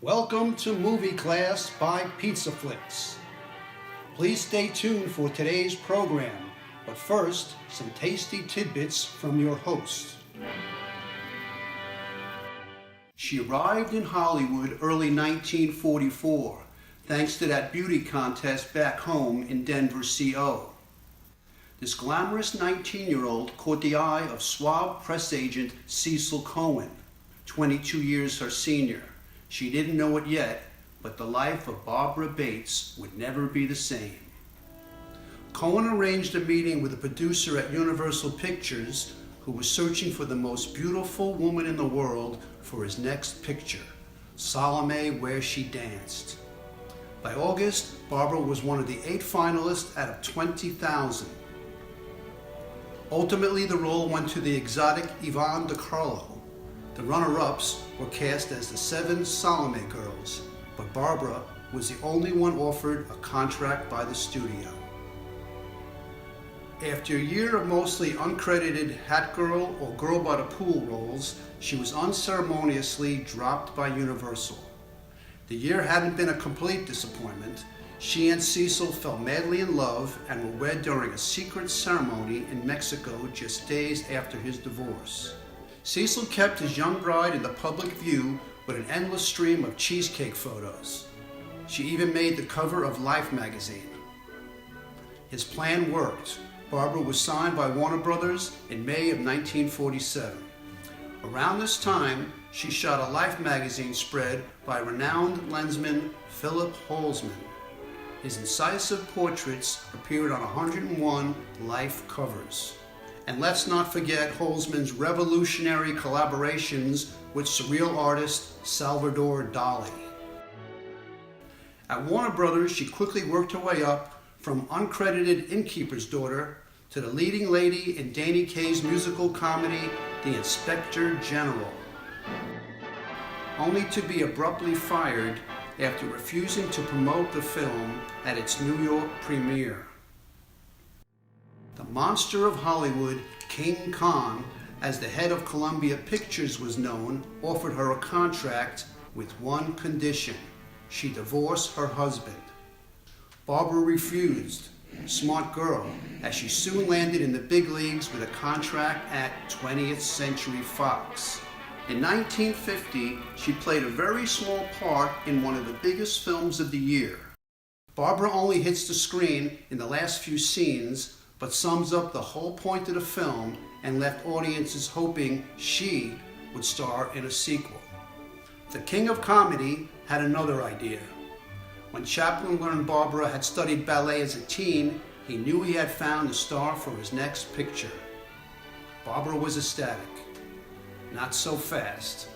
Welcome to Movie Class by Pizza Flicks. Please stay tuned for today's program, but first, some tasty tidbits from your host. She arrived in Hollywood early 1944, thanks to that beauty contest back home in Denver, CO. This glamorous 19-year-old caught the eye of suave press agent Cecil Cohen, 22 years her senior. She didn't know it yet, but the life of Barbara Bates would never be the same. Cohen arranged a meeting with a producer at Universal Pictures who was searching for the most beautiful woman in the world for his next picture, Salome Where She Danced. By August, Barbara was one of the 8 finalists out of 20,000. Ultimately, the role went to the exotic Yvonne De Carlo. The runner-ups were cast as the 7 Salome girls, but Barbara was the only one offered a contract by the studio. After a year of mostly uncredited hat girl or girl by the pool roles, she was unceremoniously dropped by Universal. The year hadn't been a complete disappointment. She and Cecil fell madly in love and were wed during a secret ceremony in Mexico just days after his divorce. Cecil kept his young bride in the public view with an endless stream of cheesecake photos. She even made the cover of Life magazine. His plan worked. Barbara was signed by Warner Brothers in May of 1947. Around this time, she shot a Life magazine spread by renowned lensman Philip Holzman. His incisive portraits appeared on 101 Life covers. And let's not forget Holzman's revolutionary collaborations with surreal artist Salvador Dali. At Warner Brothers, she quickly worked her way up from uncredited innkeeper's daughter to the leading lady in Danny Kaye's musical comedy, The Inspector General, only to be abruptly fired after refusing to promote the film at its New York premiere. The monster of Hollywood, King Kong, as the head of Columbia Pictures was known, offered her a contract with one condition: she divorce her husband. Barbara refused. Smart girl, as she soon landed in the big leagues with a contract at 20th Century Fox. In 1950, she played a very small part in one of the biggest films of the year. Barbara only hits the screen in the last few scenes, but sums up the whole point of the film and left audiences hoping she would star in a sequel. The king of comedy had another idea. When Chaplin learned Barbara had studied ballet as a teen, he knew he had found the star for his next picture. Barbara was ecstatic. Not so fast.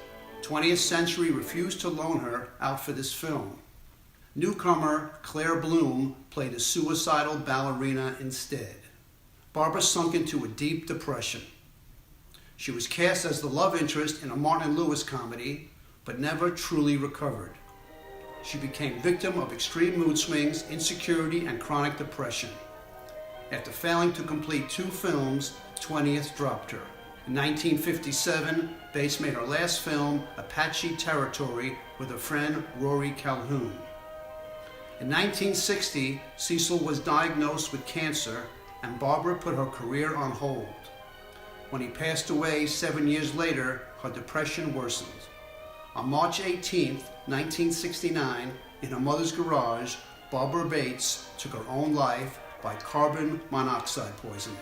20th Century refused to loan her out for this film. Newcomer Claire Bloom played a suicidal ballerina instead. Barbara sunk into a deep depression. She was cast as the love interest in a Martin Lewis comedy, but never truly recovered. She became victim of extreme mood swings, insecurity, and chronic depression. After failing to complete 2 films, 20th dropped her. In 1957, Bates made her last film, Apache Territory, with her friend Rory Calhoun. In 1960, Cecil was diagnosed with cancer, and Barbara put her career on hold. When he passed away 7 years later, her depression worsened. On March 18, 1969, in her mother's garage, Barbara Bates took her own life by carbon monoxide poisoning.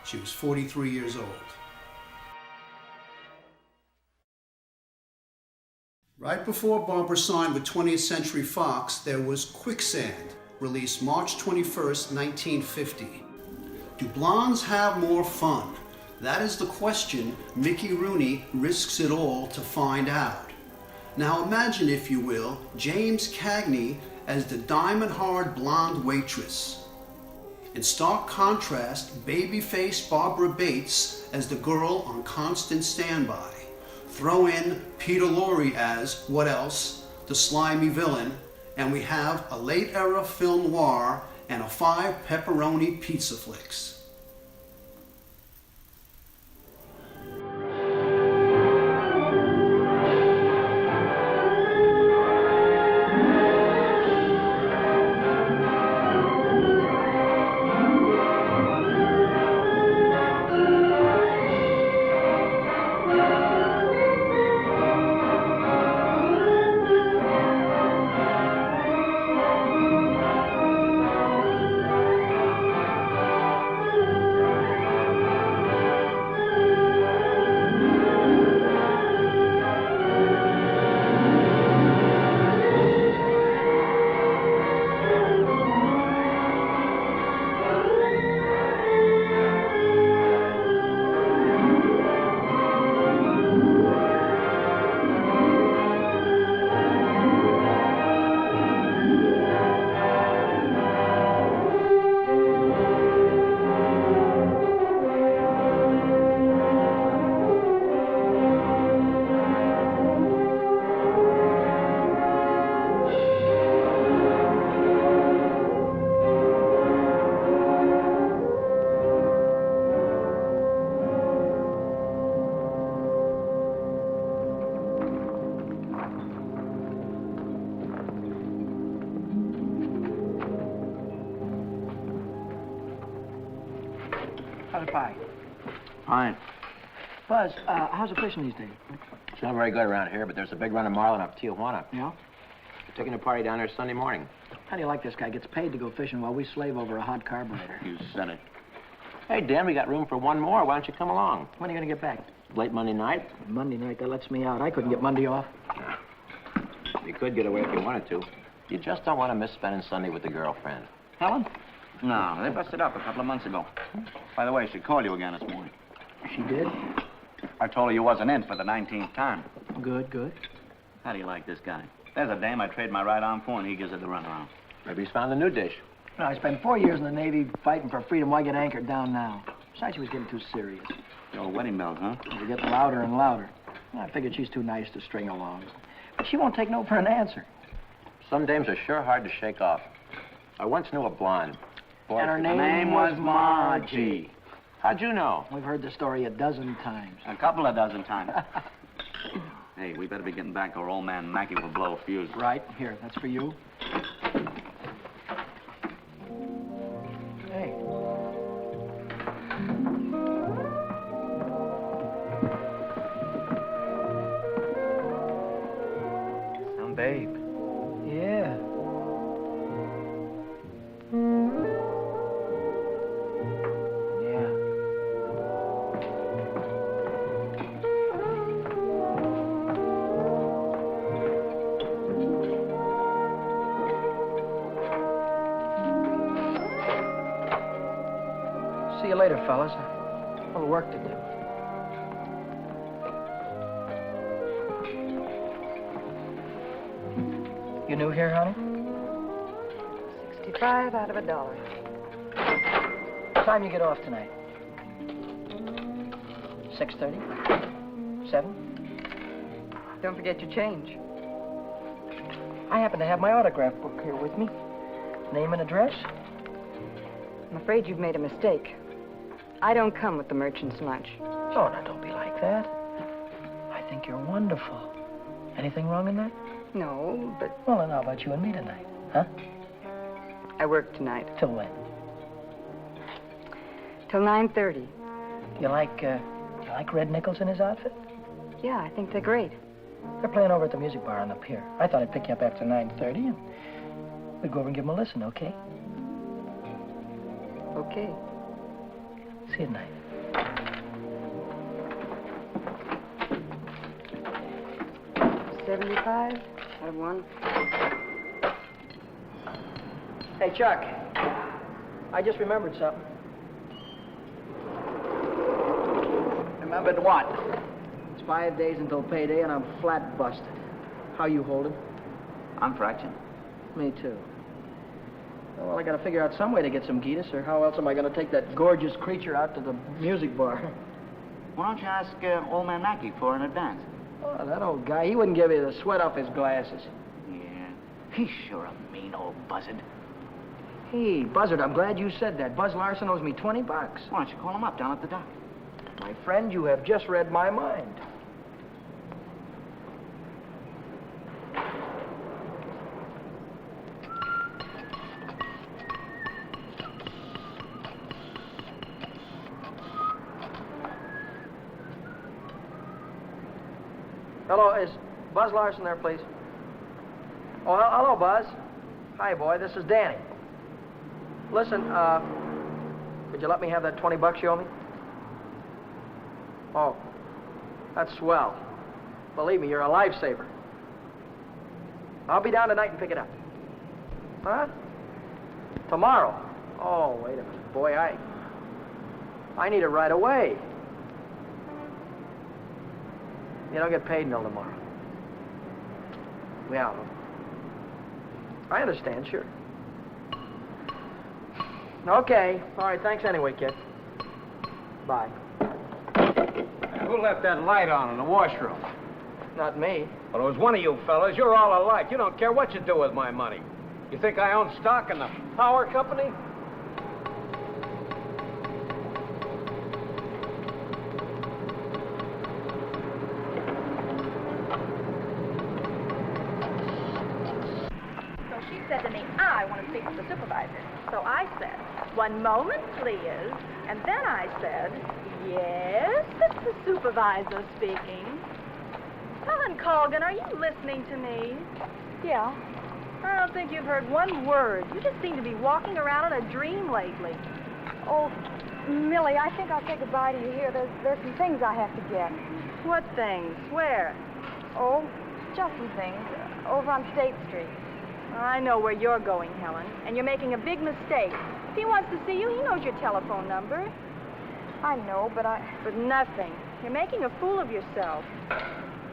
She was 43 years old. Right before Barbara signed with 20th Century Fox, there was Quicksand, released March 21, 1950. Do blondes have more fun? That is the question Mickey Rooney risks it all to find out. Now imagine, if you will, James Cagney as the diamond-hard blonde waitress. In stark contrast, baby-faced Barbara Bates as the girl on constant standby. Throw in Peter Lorre as, what else, the slimy villain, and we have a late-era film noir and a 5 pepperoni pizza flicks. How's the pie? Fine. Buzz, how's the fishing these days? It's not very good around here, but there's a big run of marlin up Tijuana. Yeah? We're taking a party down there Sunday morning. How do you like this guy? Gets paid to go fishing while we slave over a hot carburetor. You said it. Hey, Dan, we got room for one more. Why don't you come along? When are you going to get back? Late Monday night? Monday night, that lets me out. I couldn't get Monday off. You could get away if you wanted to. You just don't want to miss spending Sunday with the girlfriend. Helen? No, they busted up a couple of months ago. By the way, she called you again this morning. She did? I told her you wasn't in for the 19th time. Good, good. How do you like this guy? There's a dame I trade my right arm for, and he gives it the runaround. Maybe he's found a new dish. No, I spent 4 years in the Navy fighting for freedom. Why get anchored down now? Besides, she was getting too serious. The old wedding bells, huh? They were getting louder and louder. I figured she's too nice to string along. But she won't take no for an answer. Some dames are sure hard to shake off. I once knew a blonde. Boy, And her could- name was Margie. How'd you know? We've heard the story a dozen times. A couple of dozen times. Hey, we better be getting back or old man Mackey will blow a fuse. Right, here, that's for you. Hey. Some babe. Yeah. Yeah. See you later, fellas. A little work to do. You new here, honey? 65 out of $1. What time you get off tonight? 6:30? 7? Don't forget your change. I happen to have my autograph book here with me. Name and address? I'm afraid you've made a mistake. I don't come with the merchant's lunch. Oh, now don't be like that. I think you're wonderful. Anything wrong in that? No, but Well, then how about you and me tonight? Huh? I work tonight. Till when? Till 9:30. You like Red Nichols in his outfit? Yeah, I think they're great. They're playing over at the music bar on the pier. I thought I'd pick you up after 9:30 and we'd go over and give them a listen, okay? Okay. See you tonight. $75 out of 1. Hey, Chuck. I just remembered something. Remembered what? It's 5 days until payday and I'm flat busted. How you holding? I'm fraction. Me too. Well, I gotta figure out some way to get some Gitas, or how else am I gonna take that gorgeous creature out to the music bar? Why don't you ask old man Mackey for an advance? Oh, that old guy, he wouldn't give you the sweat off his glasses. Yeah. He's sure a mean old buzzard. Hey, Buzzard, I'm glad you said that. Buzz Larson owes me $20. Why don't you call him up down at the dock? My friend, you have just read my mind. Hello, is Buzz Larson there, please? Oh, hello, Buzz. Hi, boy, this is Danny. Listen, could you let me have that $20 you owe me? Oh, that's swell. Believe me, you're a lifesaver. I'll be down tonight and pick it up. Huh? Tomorrow? Oh, wait a minute, boy, I need it right away. You don't get paid until tomorrow. Yeah. I understand, sure. Okay. All right, thanks anyway, kid. Bye. Who left that light on in the washroom? Not me. Well, it was one of you fellas. You're all alike. You don't care what you do with my money. You think I own stock in the power company? So she said to me, I want to speak to the supervisor. So I said, 1 moment, please. And then I said, yes, it's the supervisor speaking. Helen Colgan, are you listening to me? Yeah. I don't think you've heard one word. You just seem to be walking around in a dream lately. Oh, Millie, I think I'll say goodbye to you here. There's some things I have to get. What things? Where? Oh, just some things. Over on State Street. I know where you're going, Helen, and you're making a big mistake. If he wants to see you, he knows your telephone number. I know, but But nothing. You're making a fool of yourself.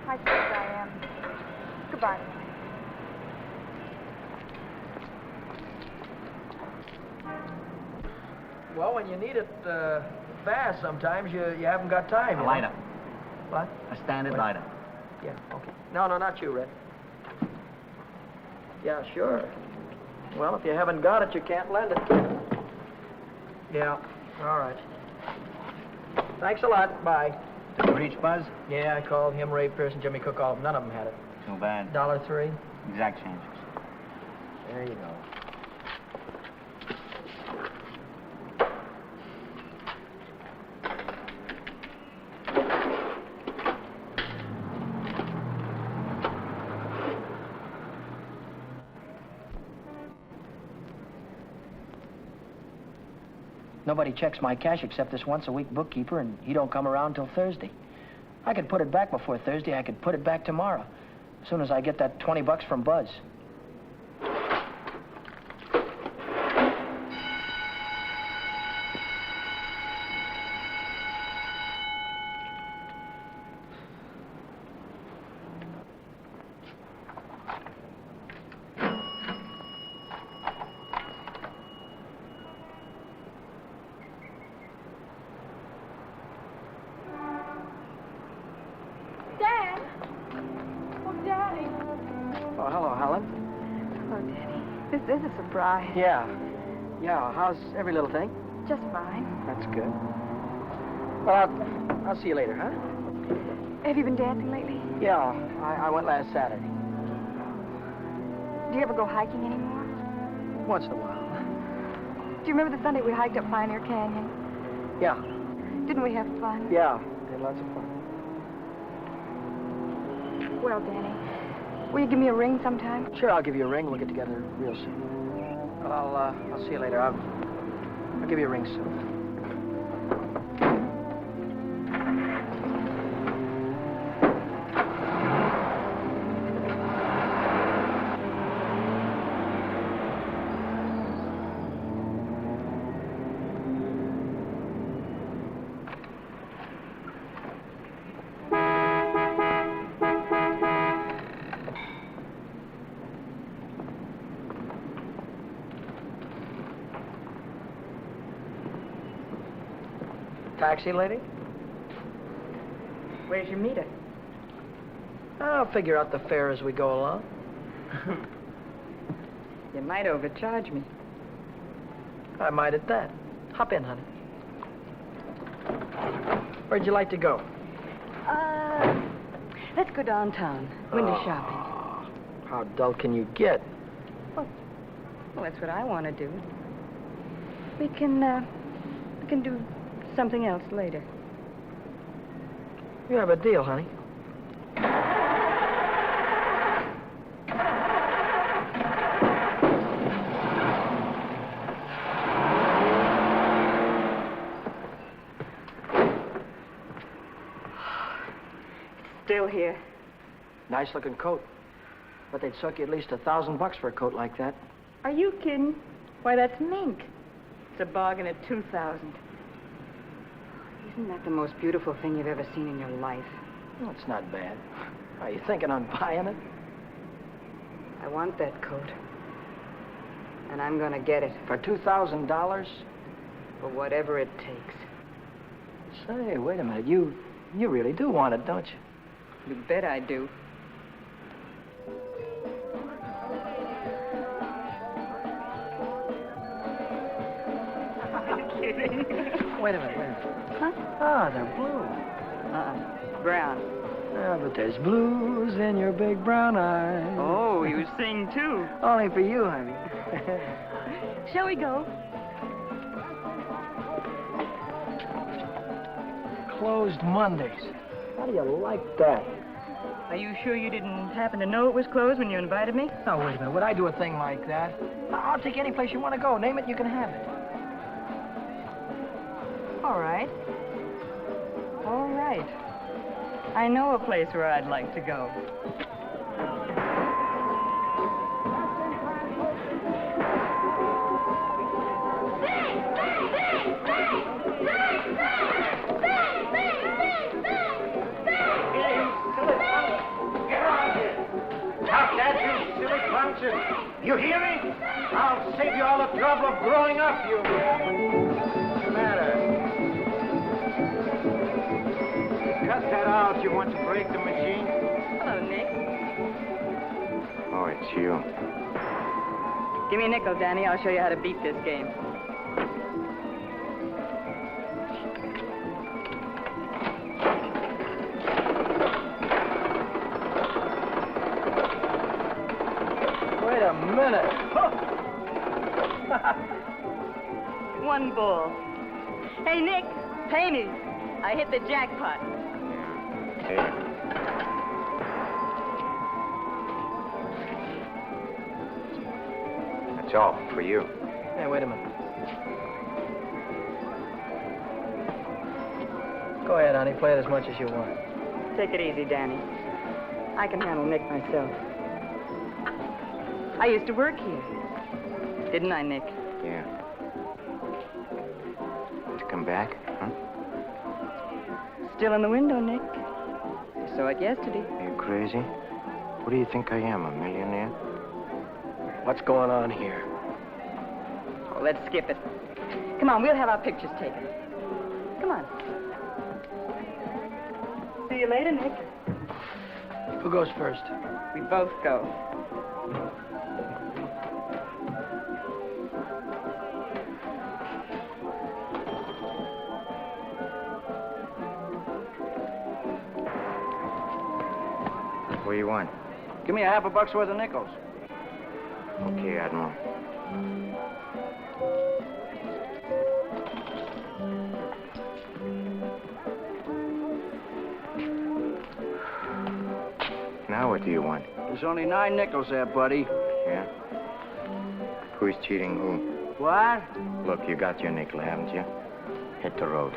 I suppose I am. Goodbye. Well, when you need it fast, sometimes you haven't got time. A lighter. What? A standard lighter. Yeah, okay. No, not you, Red. Yeah, sure. Well, if you haven't got it, you can't lend it. Yeah, all right. Thanks a lot. Bye. Did you reach Buzz? Yeah, I called him, Ray Pearson, Jimmy Cook, all of them. None of them had it. Too bad. $1.03? Exact changes. There you go. Nobody checks my cash except this once-a-week bookkeeper, and he don't come around till Thursday. I could put it back before Thursday. I could put it back tomorrow, as soon as I get that $20 from Buzz. Dad! Oh, Daddy! Oh, hello, Helen. Hello, Daddy. This is a surprise. Yeah. Yeah, how's every little thing? Just fine. That's good. Well, I'll see you later, huh? Have you been dancing lately? Yeah, I went last Saturday. Do you ever go hiking anymore? Once in a while. Do you remember the Sunday we hiked up Pioneer Canyon? Yeah. Didn't we have fun? Yeah, had lots of fun. Well, Danny, will you give me a ring sometime? Sure, I'll give you a ring. We'll get together real soon. Well, I'll see you later. I'll give you a ring soon. Taxi lady? Where's your meter? I'll figure out the fare as we go along. You might overcharge me. I might at that. Hop in, honey. Where'd you like to go? Let's go downtown. Window shopping. How dull can you get? Well, that's what I want to do. We can do something else later. You have a deal, honey. Still here. Nice looking coat. But they'd suck you at least $1,000 for a coat like that. Are you kidding? Why, that's mink. It's a bargain at $2,000. Isn't that the most beautiful thing you've ever seen in your life? Well, it's not bad. Are you thinking on buying it? I want that coat. And I'm gonna get it. For $2,000? For whatever it takes. Say, wait a minute. You really do want it, don't you? You bet I do. Wait a minute. Huh? Ah, they're blue. Brown. Yeah, but there's blues in your big brown eyes. Oh, you sing too. Only for you, honey. Shall we go? closed Mondays. How do you like that? Are you sure you didn't happen to know it was closed when you invited me? Now, wait a minute. Would I do a thing like that? I'll take any place you want to go. Name it, you can have it. All right. All right. I know a place where I'd like to go. You hear me? I'll save you all the trouble of growing up, you... What's the matter? Cut that out. You want to break the machine? Hello, Nick. Oh, it's you. Give me a nickel, Danny. I'll show you how to beat this game. Wait a minute. One ball. Hey, Nick, pay me. I hit the jackpot. Here. That's all for you. Hey, wait a minute. Go ahead, honey. Play it as much as you want. Take it easy, Danny. I can handle Nick myself. I used to work here. Didn't I, Nick? Yeah. To come back, huh? Still in the window, Nick. I saw it yesterday. Are you crazy? What do you think I am, a millionaire? What's going on here? Oh, let's skip it. Come on, we'll have our pictures taken. Come on. See you later, Nick. Who goes first? We both go. What do you want? Give me a half a buck's worth of nickels. Okay, Admiral. Now what do you want? There's only 9 nickels there, buddy. Yeah? Who's cheating who? What? Look, you got your nickel, haven't you? Hit the road.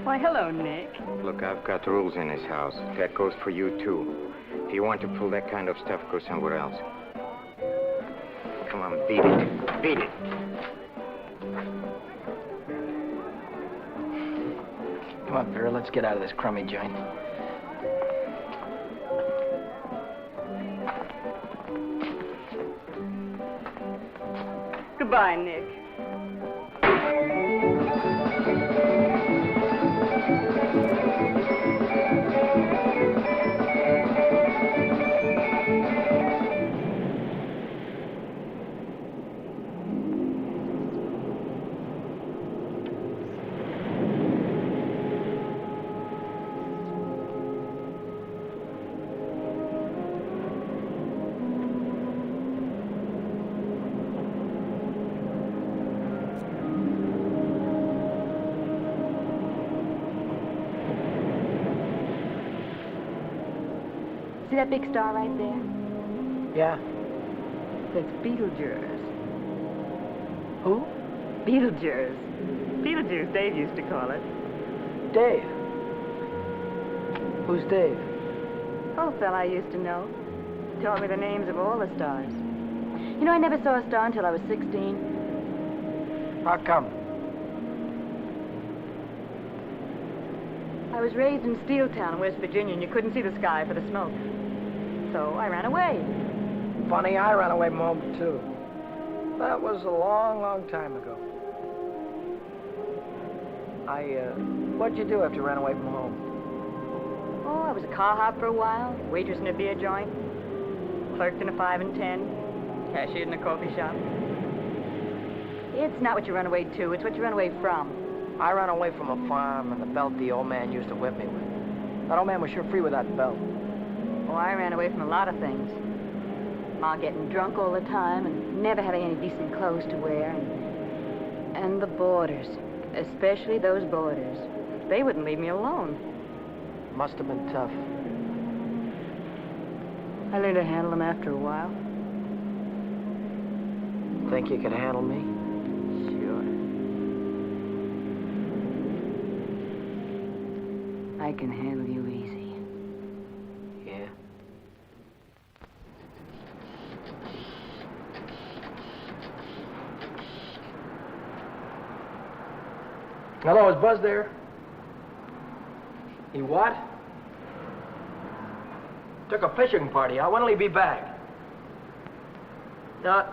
Why, hello, Nick. Look, I've got rules in this house. That goes for you, too. If you want to pull that kind of stuff, go somewhere else. Come on, beat it. Beat it. Come on, Vera. Let's get out of this crummy joint. Goodbye, Nick. See that big star right there? Yeah? That's Beetlejuice. Who? Beetlejuice. Beetlejuice, Dave used to call it. Dave. Who's Dave? Old fella I used to know. Taught me the names of all the stars. You know, I never saw a star until I was 16. How come? I was raised in Steeltown in West Virginia, and you couldn't see the sky for the smoke. So I ran away. Funny, I ran away from home, too. That was a long, long time ago. What'd you do after you ran away from home? Oh, I was a car hop for a while, waitress in a beer joint, clerked in a 5 and 10, cashiered in a coffee shop. It's not what you run away to, it's what you run away from. I ran away from a farm and the belt the old man used to whip me with. That old man was sure free with that belt. Oh, I ran away from a lot of things. Ma getting drunk all the time and never having any decent clothes to wear. And the boarders, especially those boarders. They wouldn't leave me alone. Must have been tough. I learned to handle them after a while. Think you could handle me? Sure. I can handle you easy. Yeah. Hello, is Buzz there? He what? Took a fishing party out. When will he be back? No,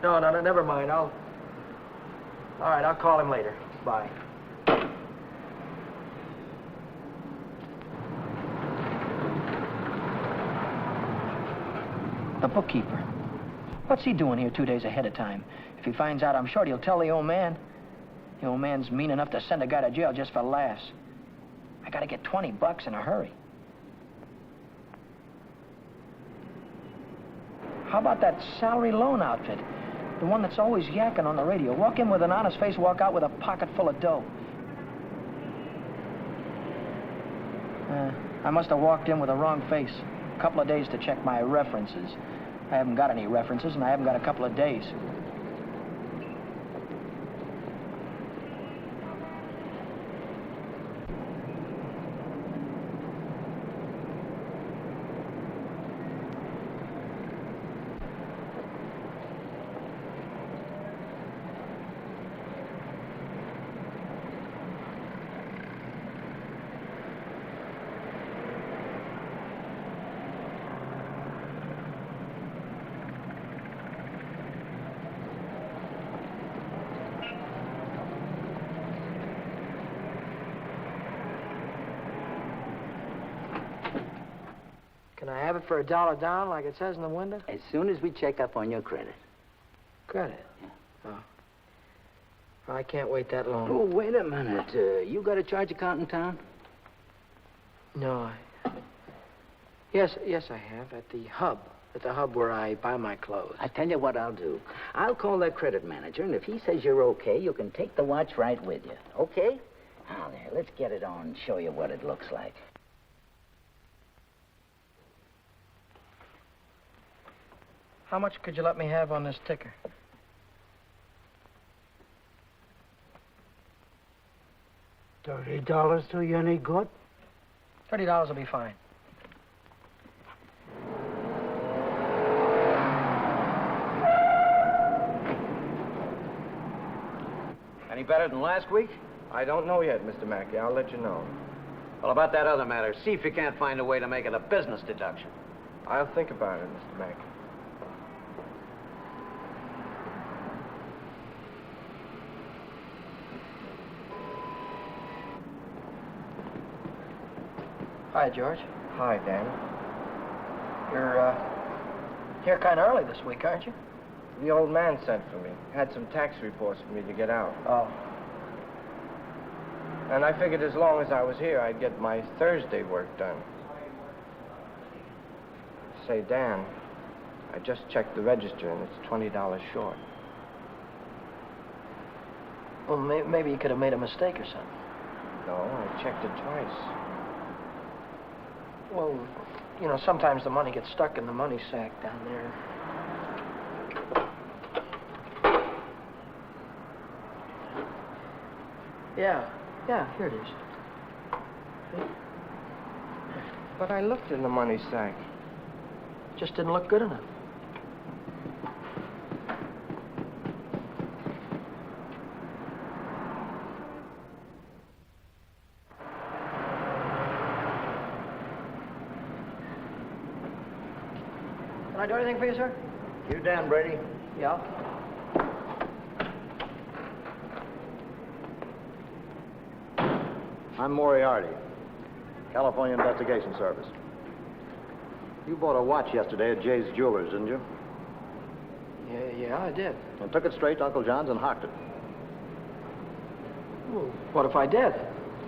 never mind. All right, I'll call him later. Bye. The bookkeeper. What's he doing here 2 days ahead of time? If he finds out I'm short, he'll tell the old man. The old man's mean enough to send a guy to jail just for laughs. I gotta get $20 in a hurry. How about that salary loan outfit? The one that's always yakking on the radio. Walk in with an honest face, walk out with a pocket full of dough. I must have walked in with the wrong face. A couple of days to check my references. I haven't got any references, and I haven't got a couple of days. Can I have it for $1 down, like it says in the window? As soon as we check up on your credit. Credit? Yeah. Oh. I can't wait that long. Oh, wait a minute. You got a charge account in town? No, Yes, I have. At the hub. At the hub where I buy my clothes. I tell you what I'll do. I'll call that credit manager, and if he says you're okay, you can take the watch right with you. Okay? Now, there, let's get it on and show you what it looks like. How much could you let me have on this ticker? $30 do you any good? $30 will be fine. Any better than last week? I don't know yet, Mr. Mackey. I'll let you know. Well, about that other matter, see if you can't find a way to make it a business deduction. I'll think about it, Mr. Mackey. Hi, George. Hi, Dan. You're here kind of early this week, aren't you? The old man sent for me. Had some tax reports for me to get out. Oh. And I figured as long as I was here, I'd get my Thursday work done. Say, Dan, I just checked the register, and it's $20 short. Well, maybe you could have made a mistake or something. No, I checked it twice. Well, you know, sometimes the money gets stuck in the money sack down there. Yeah, here it is. See? But I looked in the money sack. Just didn't look good enough. Can I do anything for you, sir? You Dan Brady? Yeah. I'm Moriarty, California Investigation Service. You bought a watch yesterday at Jay's Jewelers, didn't you? Yeah, I did. And took it straight to Uncle John's and hocked it. Well, what if I did?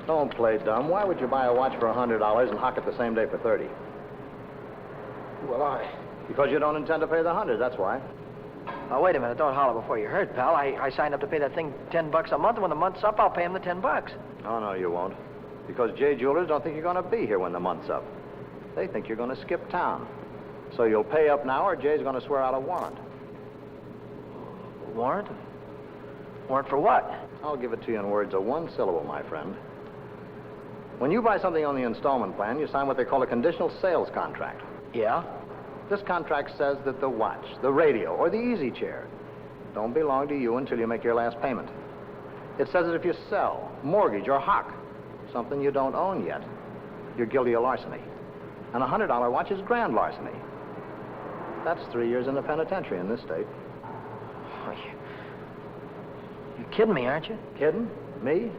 Don't play dumb. Why would you buy a watch for $100 and hock it the same day for $30? Well, Because you don't intend to pay the 100, that's why. Now, wait a minute. Don't holler before you hurt, pal. I signed up to pay that thing $10 a month, and when the month's up, I'll pay him the $10. Oh, no, you won't. Because J Jewelers don't think you're going to be here when the month's up. They think you're going to skip town. So you'll pay up now, or Jay's going to swear out a warrant. Warrant? Warrant for what? I'll give it to you in words of one syllable, my friend. When you buy something on the installment plan, you sign what they call a conditional sales contract. Yeah? This contract says that the watch, the radio, or the easy chair don't belong to you until you make your last payment. It says that if you sell, mortgage, or hock something you don't own yet, you're guilty of larceny. And a $100 watch is grand larceny. That's 3 years in the penitentiary in this state. Oh, you're kidding me, aren't you? Kidding? Me?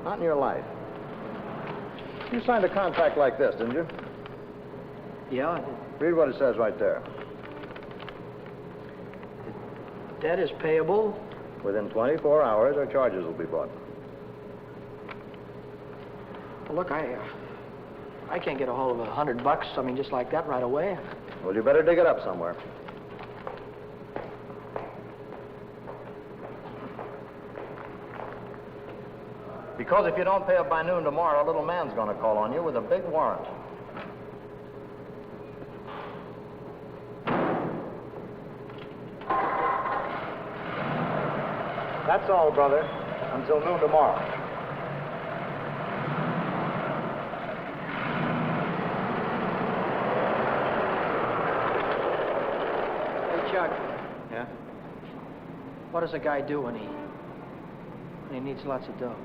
Not in your life. You signed a contract like this, didn't you? Yeah, I did. Read what it says right there. Debt is payable. Within 24 hours, our charges will be brought. Well, look, I can't get a hold of $100, I mean, just like that right away. Well, you better dig it up somewhere. Because if you don't pay up by noon tomorrow, a little man's going to call on you with a big warrant. That's all, brother. Until noon tomorrow. Hey, Chuck, Yeah? what does a guy do when he needs lots of dough?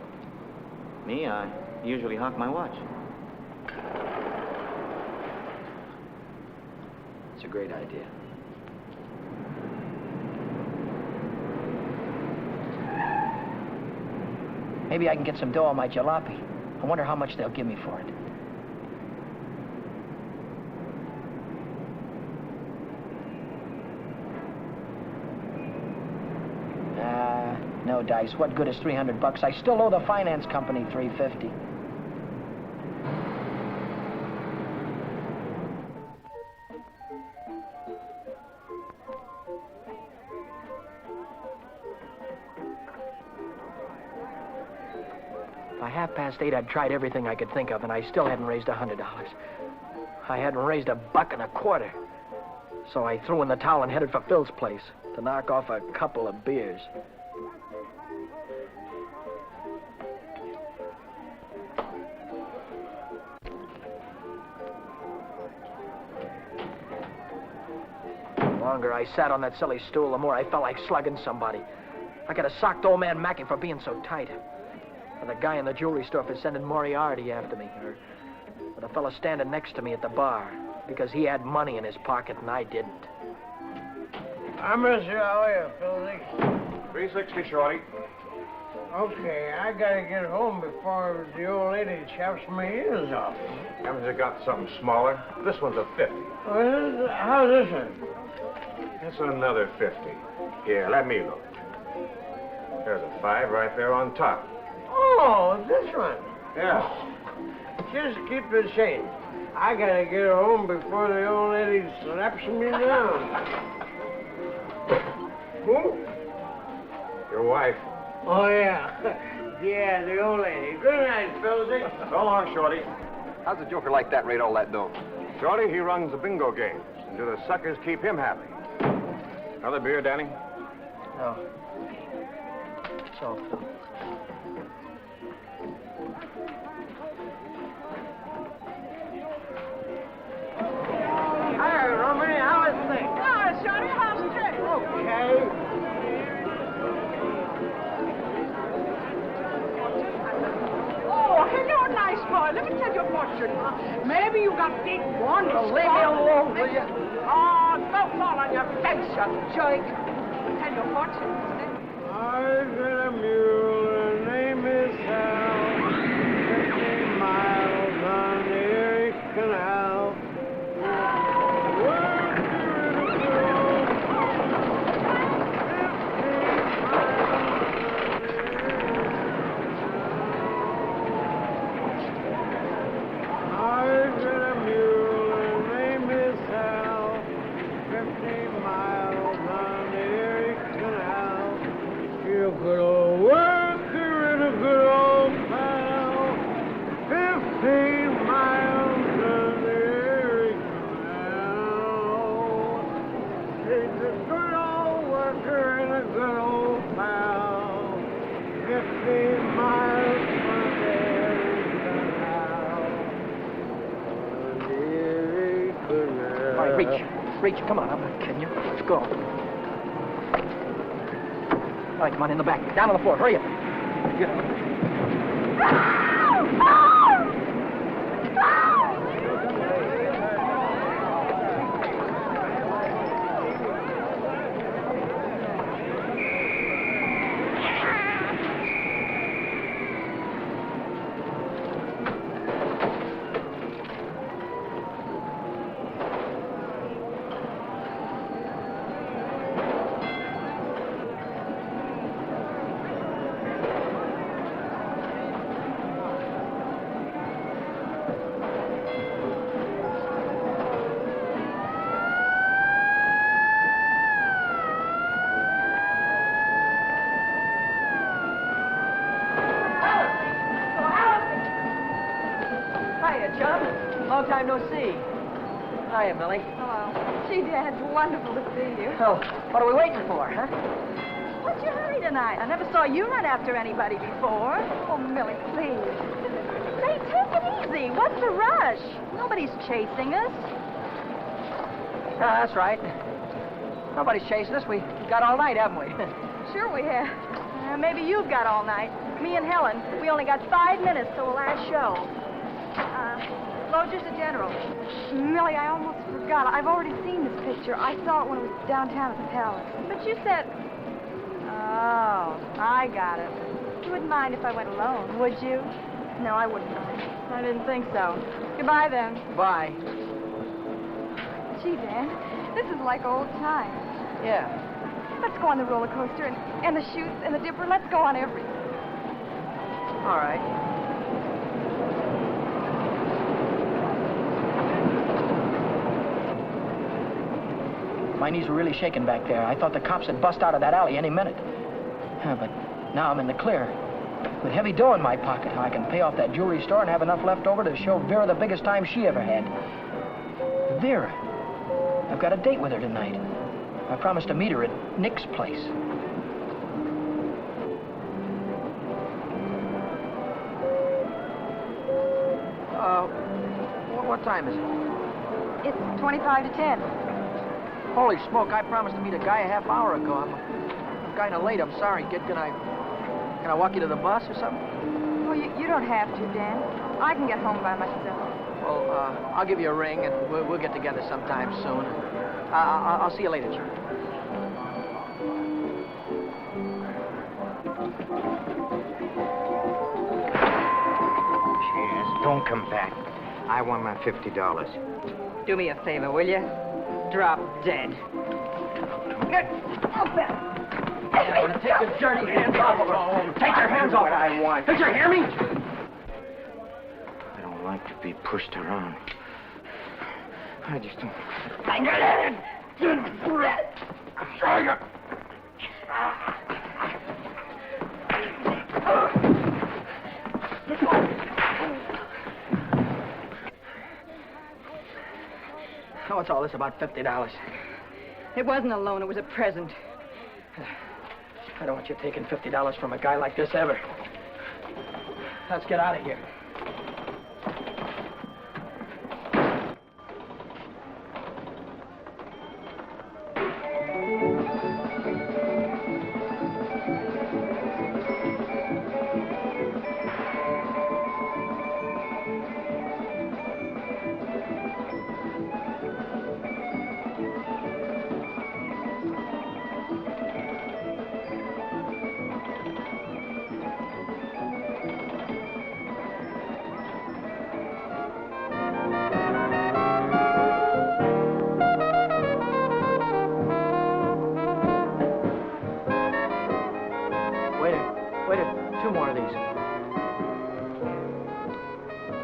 Me, I usually hock my watch. It's a great idea. Maybe I can get some dough on my jalopy. I wonder how much they'll give me for it. No dice. What good is $300? I still owe the finance company $350. By 8:30, I'd tried everything I could think of, and I still hadn't raised $100. I hadn't raised $1.25. So I threw in the towel and headed for Phil's place to knock off a couple of beers. The longer I sat on that silly stool, the more I felt like slugging somebody. I could have socked old man Mackey for being so tight. Or the guy in the jewelry store for sending Moriarty after me. Or the fella standing next to me at the bar because he had money in his pocket and I didn't. I miss you. How are you, Philly? 360, Shorty. Okay, I gotta get home before the old lady chops my ears off. Haven't you got something smaller? This one's a 50. How's this one? That's another 50. Here, let me look. There's a 5 right there on top. Oh, this one. Yeah. Just keep the change. I gotta get home before the old lady slaps me down. Who? Your wife. Oh, yeah. Yeah, the old lady. Good night, Philzy. So long, Shorty. How's a joker like that rate all that dough? Shorty, he runs the bingo games. And do the suckers keep him happy? Another beer, Danny? No. So, Hi, Romany. How is things? Oh, Shorty, how's it? Okay. Oh, hello, nice boy. Let me tell you a fortune. Maybe you got big one. Leave me alone, will you? Oh, don't fall on your face, you jerk. Tell you a fortune. I've got a mule. Her name is Hal. 50 miles on the Erie Canal. I've got a mule. Her name is Reach. Reach. Come on. I'm not kidding you. Let's go. All right, come on, in the back. Down on the floor. Hurry up. Get up. Long time no see. Hiya, Millie. Hello. Gee, Dad, it's wonderful to see you. Oh, what are we waiting for, huh? What's your hurry tonight? I never saw you run after anybody before. Oh, Millie, please. Say, take it easy. What's the rush? Nobody's chasing us. That's right. Nobody's chasing us. We've got all night, haven't we? Sure we have. Maybe you've got all night. Me and Helen, we only got 5 minutes till the last show. Lodger's the general. Millie, I almost forgot. I've already seen this picture. I saw it when it was downtown at the Palace. But you said... Oh, I got it. You wouldn't mind if I went alone, would you? No, I wouldn't mind. I didn't think so. Goodbye, then. Bye. Gee, Dan, this is like old times. Yeah. Let's go on the roller coaster and the chutes and the dipper. Let's go on everything. All right. My knees were really shaking back there. I thought the cops had bust out of that alley any minute. But now I'm in the clear. With heavy dough in my pocket, I can pay off that jewelry store and have enough left over to show Vera the biggest time she ever had. Vera. I've got a date with her tonight. I promised to meet her at Nick's place. What time is it? It's 25 to 10. Holy smoke, I promised to meet a guy a half hour ago. I'm kind of late. I'm sorry, kid. Can I walk you to the bus or something? Well, you don't have to, Dan. I can get home by myself. Well, I'll give you a ring, and we'll get together sometime soon. I'll see you later, Charlie. Cheers. Don't come back. I want my $50. Do me a favor, will you? Drop dead. Take your dirty hands off of her. Take your hands off. What I want. Did you hear me? I don't like to be pushed around. I just don't. What's all this about $50? It wasn't a loan, it was a present. I don't want you taking $50 from a guy like this ever. Let's get out of here.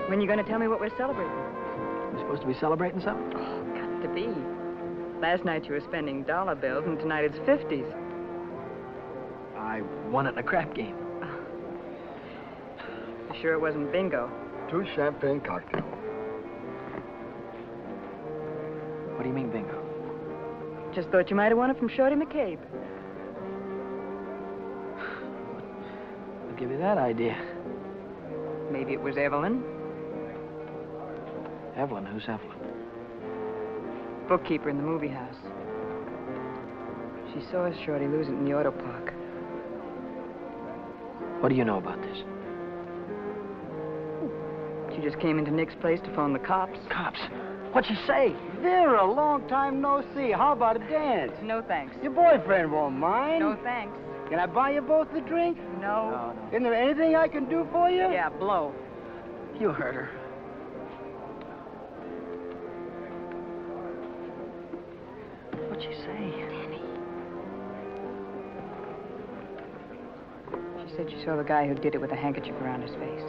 When you going to tell me what we're celebrating? We're supposed to be celebrating something? Oh, got to be. Last night you were spending dollar bills, and tonight it's 50s. I won it in a crap game. You sure it wasn't bingo? 2 champagne cocktails. What do you mean, bingo? Just thought you might have won it from Shorty McCabe. I'll give you that idea. Maybe it was Evelyn. Evelyn? Who's Evelyn? Bookkeeper in the movie house. She saw Shorty lose it in the auto park. What do you know about this? She just came into Nick's place to phone the cops. Cops? What'd she say? Vera, long time no see. How about a dance? No thanks. Your boyfriend won't mind. No thanks. Can I buy you both a drink? No. Isn't there anything I can do for you? Yeah, blow. You heard her. What'd she say? Danny. She said she saw the guy who did it with a handkerchief around his face.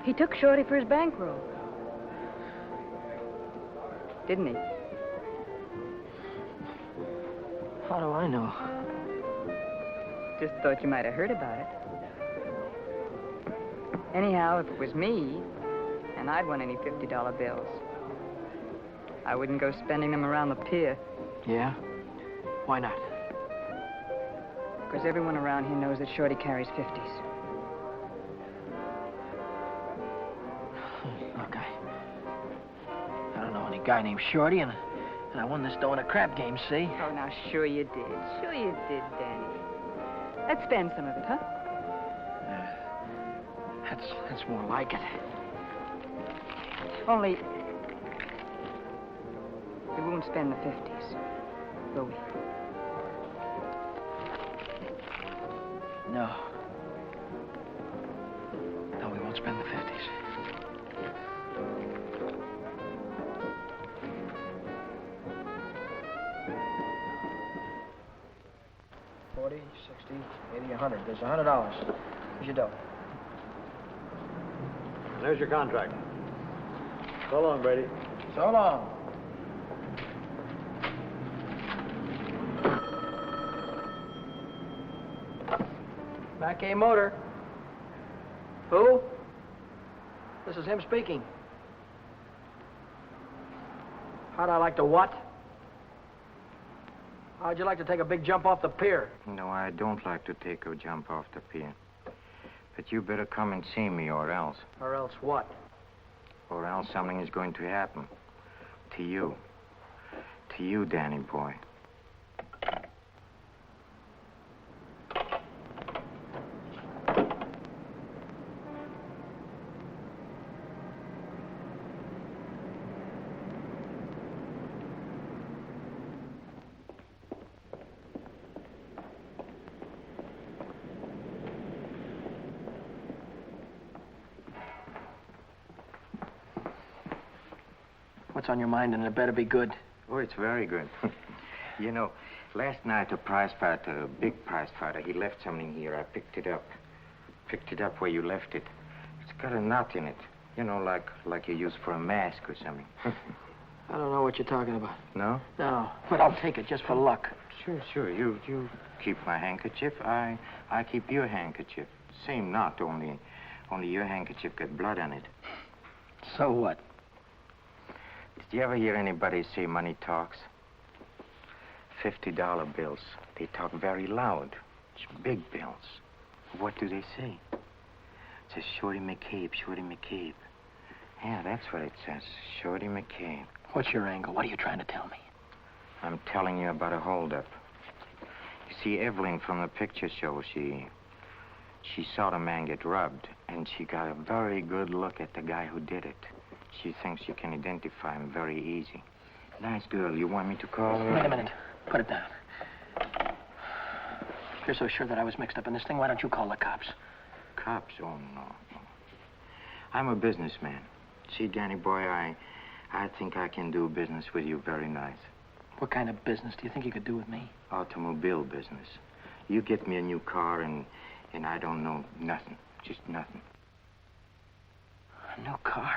He took Shorty for his bankroll. Didn't he? How do I know? Just thought you might have heard about it. Anyhow, if it was me, and I'd won any $50 bills, I wouldn't go spending them around the pier. Yeah? Why not? Because everyone around here knows that Shorty carries 50s. Look, I don't know any guy named Shorty, and I won this dough in a crap game, see? Oh, now, sure you did. Sure you did, Danny. Let's spend some of it, huh? That's more like it. Only, we won't spend the 50s, will we? No. No, we won't spend the 50s. $40, $60, $80, $100. There's $100. Here's your dough. There's your contract. So long, Brady. So long. Back A Motor. Who? This is him speaking. How'd I like to what? How'd you like to take a big jump off the pier? No, I don't like to take a jump off the pier. But you better come and see me, or else. Or else what? Or else something is going to happen. To you. To you, Danny boy. What's on your mind, and it better be good. Oh, it's very good. You know, last night a prize fighter, a big prize fighter, he left something here. I picked it up. Picked it up where you left it. It's got a knot in it. You know, like you use for a mask or something. I don't know what you're talking about. No? No, but I'll take it just for luck. Sure. You keep my handkerchief. I keep your handkerchief. Same knot, only your handkerchief got blood on it. So what? Did you ever hear anybody say money talks? $50 bills. They talk very loud. It's big bills. What do they say? It says Shorty McCabe, Shorty McCabe. Yeah, that's what it says. Shorty McCabe. What's your angle? What are you trying to tell me? I'm telling you about a holdup. You see, Evelyn from the picture show, she saw the man get robbed, and she got a very good look at the guy who did it. She thinks you can identify him very easy. Nice girl. You want me to call her? Wait a minute. Put it down. If you're so sure that I was mixed up in this thing, why don't you call the cops? Cops? Oh, no. I'm a businessman. See, Danny boy, I think I can do business with you very nice. What kind of business do you think you could do with me? Automobile business. You get me a new car, and I don't know nothing. Just nothing. A new car?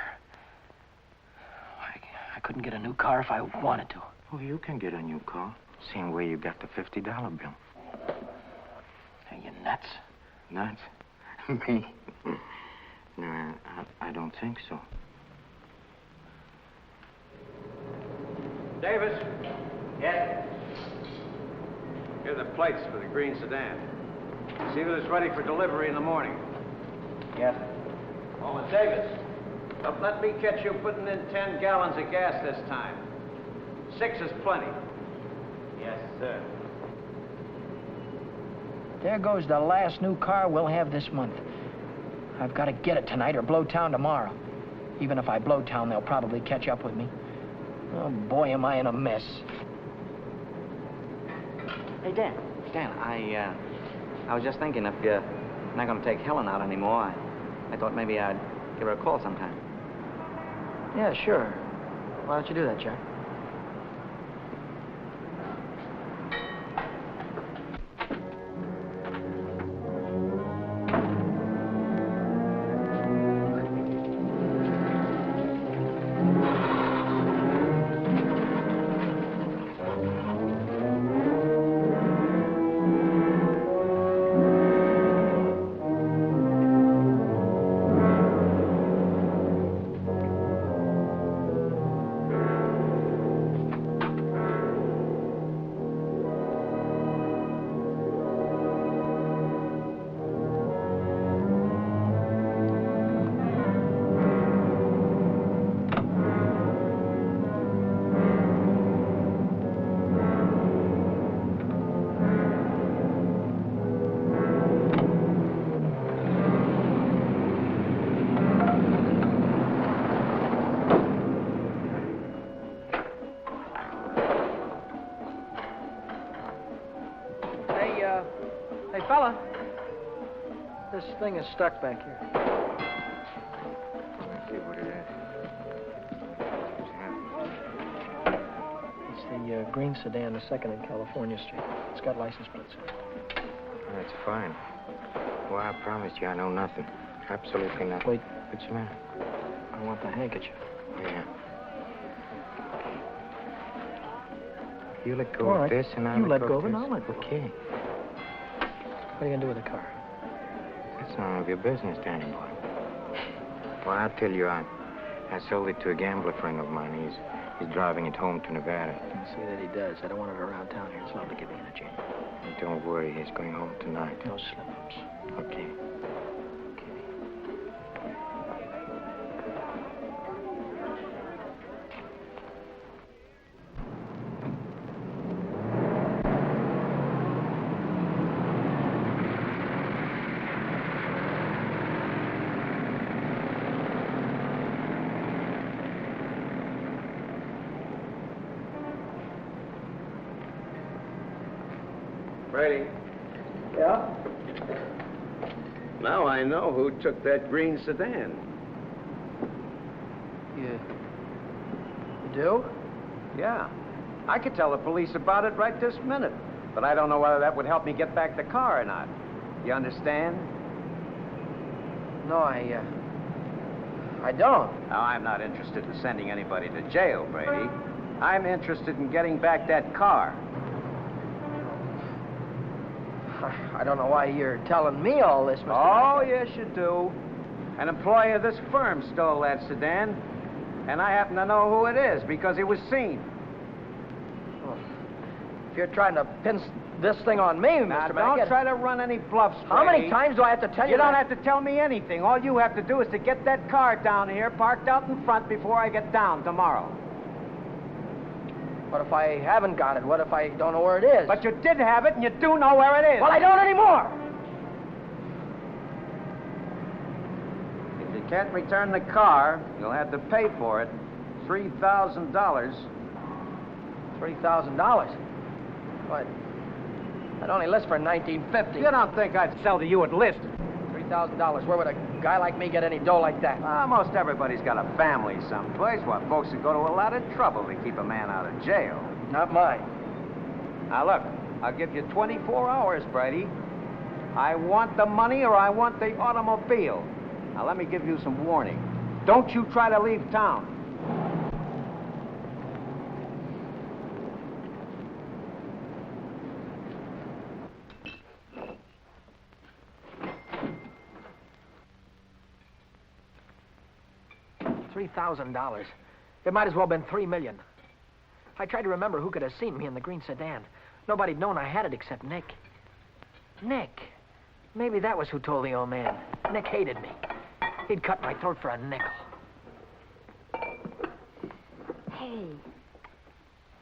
I couldn't get a new car if I wanted to. Oh, you can get a new car. Same way you got the $50 bill. Are you nuts? Nuts? Me? No, I don't think so. Davis? Yes? Here are the plates for the green sedan. See that it's ready for delivery in the morning. Yes. Oh, and Davis, But let me catch you putting in 10 gallons of gas this time. 6 is plenty. Yes, sir. There goes the last new car we'll have this month. I've got to get it tonight or blow town tomorrow. Even if I blow town, they'll probably catch up with me. Oh, boy, am I in a mess. Hey, Dan. Dan, I was just thinking if you're not going to take Helen out anymore, I thought maybe I'd give her a call sometime. Yeah, sure. Why don't you do that, Jack? Hey, fella. This thing is stuck back here. Let's see what it is. It's the green sedan, the second in California Street. It's got license plates. That's fine. Well, I promise you I know nothing. Absolutely nothing. Wait. What's the matter? I want the handkerchief. Yeah. You let go All of right. this and You let go go of of it, this. and I'll let go. Okay. What are you going to do with the car? That's none of your business, Danny boy. Well, I'll tell you, I sold it to a gambler friend of mine. He's driving it home to Nevada. See that he does. I don't want it around town here. It's liable to get me in a jam. Don't worry, he's going home tonight. No slip-ups. Okay. Brady. Yeah? Now I know who took that green sedan. You do? Yeah. I could tell the police about it right this minute. But I don't know whether that would help me get back the car or not. You understand? No, I don't. Now, I'm not interested in sending anybody to jail, Brady. I'm interested in getting back that car. I don't know why you're telling me all this, Mr. Oh, Hackett. yes, you do. An employee of this firm stole that sedan, and I happen to know who it is because it was seen. If you're trying to pin this thing on me, Now, Mr. don't Hackett. try to run any bluffs, Brady. How many times do I have to tell you You don't that? have to tell me anything. All you have to do is to get that car down here, parked out in front before I get down tomorrow. What if I haven't got it? What if I don't know where it is? But you did have it, and you do know where it is. Well, I don't anymore. If you can't return the car, you'll have to pay for it. $3,000. $3,000? What? I'd only list for $1,950. You don't think I'd sell to you at list? $3,000. Where would a guy like me get any dough like that? Most everybody's got a family someplace. Well, folks would go to a lot of trouble to keep a man out of jail. Not mine. Now, look, I'll give you 24 hours, Brady. I want the money or I want the automobile. Now, let me give you some warning. Don't you try to leave town. $3,000. It might as well have been $3 million. I tried to remember who could have seen me in the green sedan. Nobody'd known I had it except Nick. Nick. Maybe that was who told the old man. Nick hated me. He'd cut my throat for a nickel. Hey,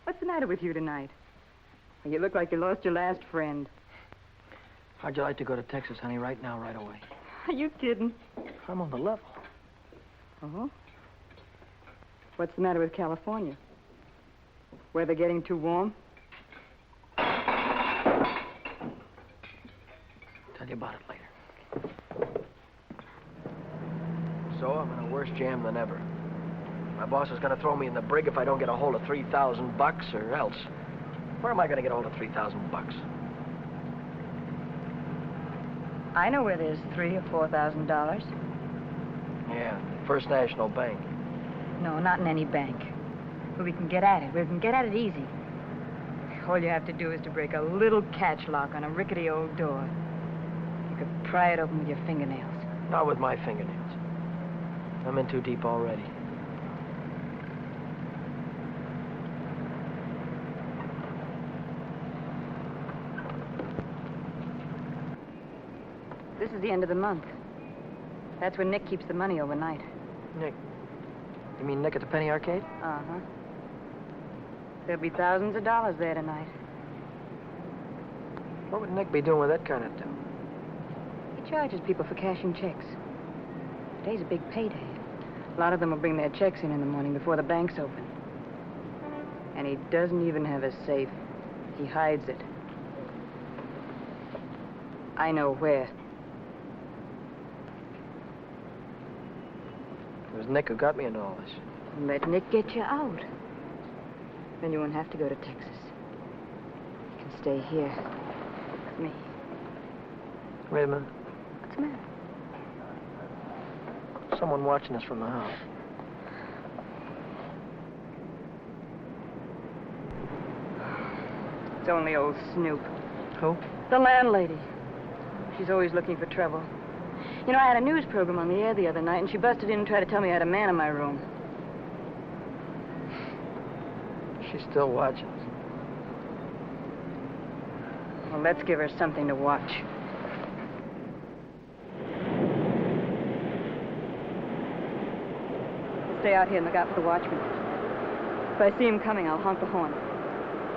what's the matter with you tonight? You look like you lost your last friend. How'd you like to go to Texas, honey, right now, right away? Are you kidding? I'm on the level. Uh-huh. What's the matter with California? Weather getting too warm? Tell you about it later. So I'm in a worse jam than ever. My boss is going to throw me in the brig if I don't get a hold of $3,000 or else. Where am I going to get a hold of $3,000? I know where there's $3,000 or $4,000. Yeah, First National Bank. No, not in any bank. But we can get at it. We can get at it easy. All you have to do is to break a little catch lock on a rickety old door. You could pry it open with your fingernails. Not with my fingernails. I'm in too deep already. This is the end of the month. That's when Nick keeps the money overnight. Nick? You mean Nick at the Penny Arcade? Uh-huh. There'll be thousands of dollars there tonight. What would Nick be doing with that kind of dough? He charges people for cashing checks. Today's a big payday. A lot of them will bring their checks in the morning before the bank's open. And he doesn't even have a safe. He hides it. I know where. It was Nick who got me into all this. Let Nick get you out. Then you won't have to go to Texas. You can stay here with me. Wait a minute. What's the matter? Someone watching us from the house. It's only old Snoop. Who? The landlady. She's always looking for trouble. You know, I had a news program on the air the other night, and she busted in and tried to tell me I had a man in my room. She's still watching us. Well, let's give her something to watch. Stay out here and look out for the watchman. If I see him coming, I'll honk the horn.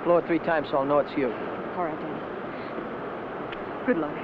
Blow it 3 times so I'll know it's you. All right, Danny. Good luck.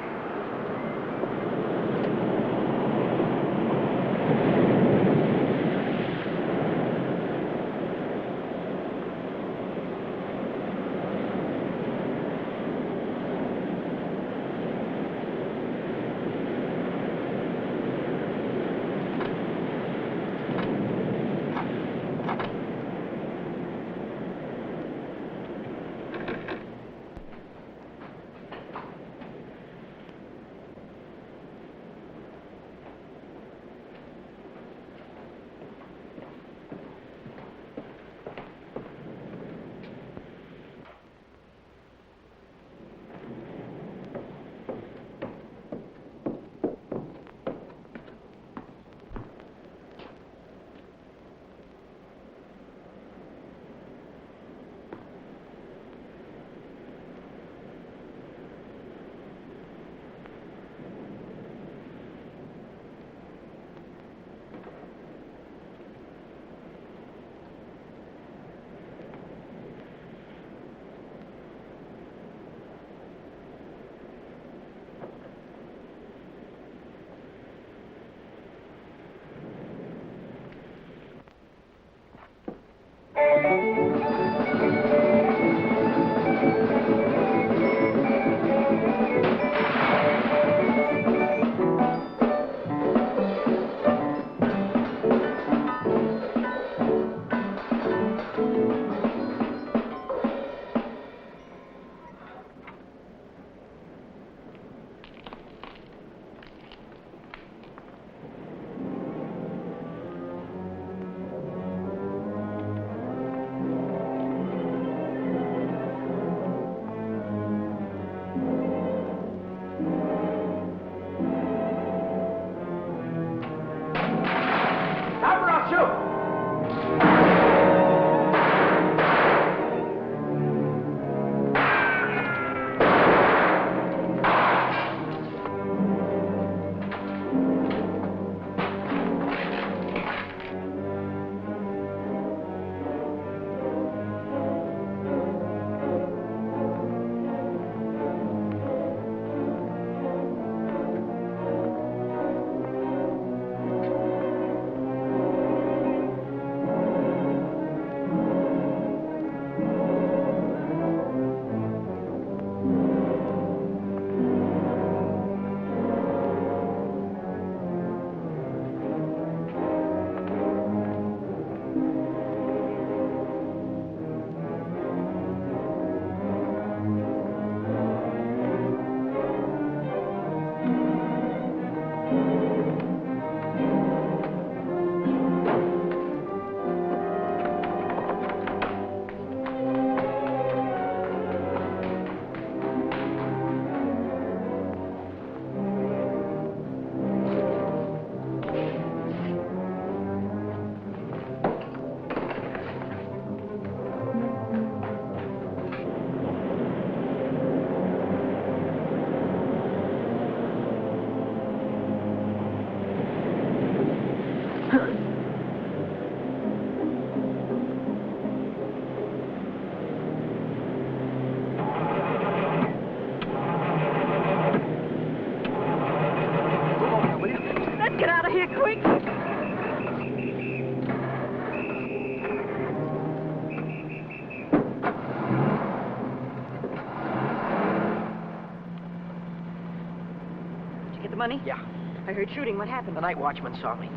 Get the money? Yeah. I heard shooting. What happened? The night watchman saw me.